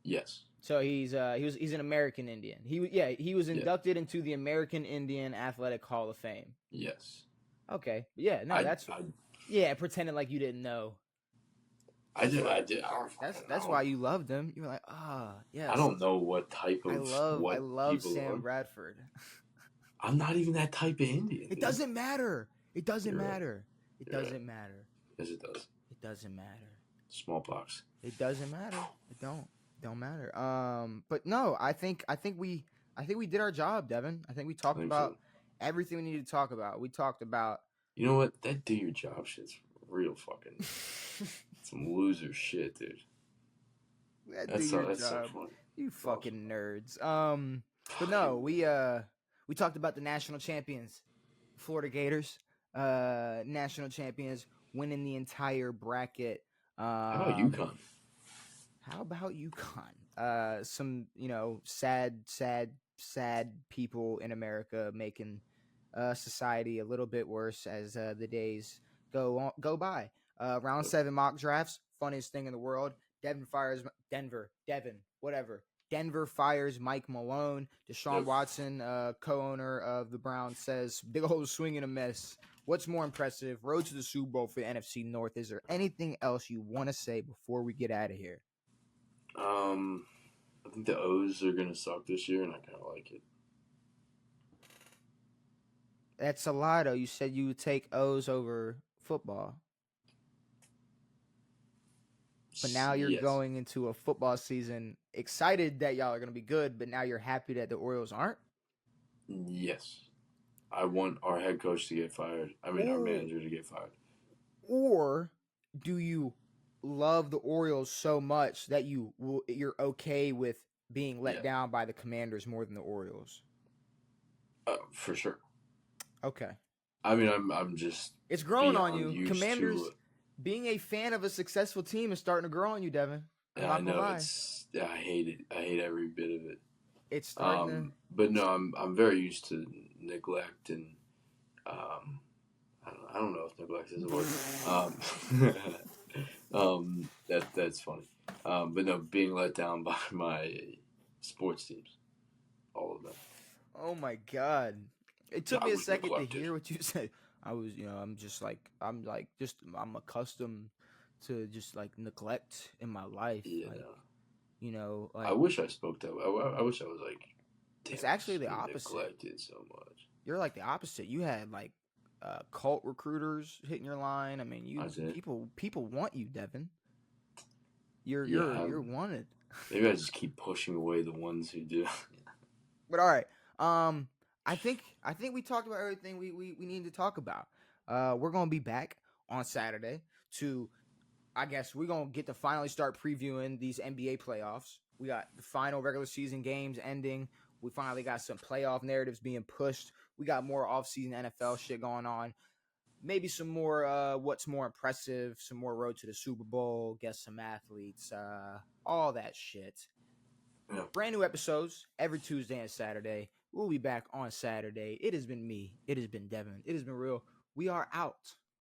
Yes. So he's an American Indian. He was inducted into the American Indian Athletic Hall of Fame. Yes. Okay. Yeah. No, pretending like you didn't know. I did. That's why you loved him. You were like, yes. I don't know what type of. I love Sam Bradford. I'm not even that type of Indian. It doesn't matter. It doesn't matter. It doesn't matter. Yes, it does. It doesn't matter. Smallpox. It doesn't matter. It don't matter. But no, I think we did our job, Devin. I think we talked about everything we needed to talk about. We talked about. You know what? That do your job shit's real fucking some loser shit, dude. That's so funny. You fucking nerds. But no, we talked about the national champions, Florida Gators. National champions winning the entire bracket. How about UConn? How about UConn? Some sad people in America making society a little bit worse as the days go by. Round 7 mock drafts, funniest thing in the world. Denver fires Mike Malone. Deshaun Watson, co-owner of the Browns, says big old swing and a miss. What's more impressive? Road to the Super Bowl for the NFC North. Is there anything else you want to say before we get out of here? I think the O's are going to suck this year, and I kind of like it. That's a lie, though. You said you would take O's over football. But now you're going into a football season excited that y'all are going to be good, but now you're happy that the Orioles aren't? Yes. I want our head coach to get fired. Our manager to get fired. Or do you love the Orioles so much that you're okay with being let Yeah, down by the Commanders more than the Orioles. for sure. Okay. I mean, I'm just It's growing on beyond you. used to. Commanders, being a fan of a successful team is starting to grow on you, Devin. I'm Yeah, I not gonna know lie. it's. Yeah, I hate it. I hate every bit of it. It's starting to. But no, I'm very used to neglect and um, I don't know if neglect is a word. That's funny. But no, being let down by my sports teams, all of them. Oh my god! It took I me a was second to neglected. hear what you said. I was, I'm accustomed to just like neglect in my life. You Like, know, I like wish I spoke that way. I wish I was like, damn, it's I'm actually just the being opposite. neglected so much. You're like the opposite. You had like cult recruiters hitting your line. I mean, I you did. people want you, Devin. You're Yeah, you're you're wanted. maybe I just keep pushing away the ones who do. But all right. Um, I think we talked about everything we need to talk about. We're gonna be back on Saturday to I guess we're gonna get to finally start previewing these NBA playoffs. We got the final regular season games ending. We finally got some playoff narratives being pushed. We got more offseason NFL shit going on. Maybe some more what's more impressive, some more road to the Super Bowl, guess some athletes, all that shit. Yeah. Brand new episodes every Tuesday and Saturday. We'll be back on Saturday. It has been me. It has been Devin. It has been real. We are out.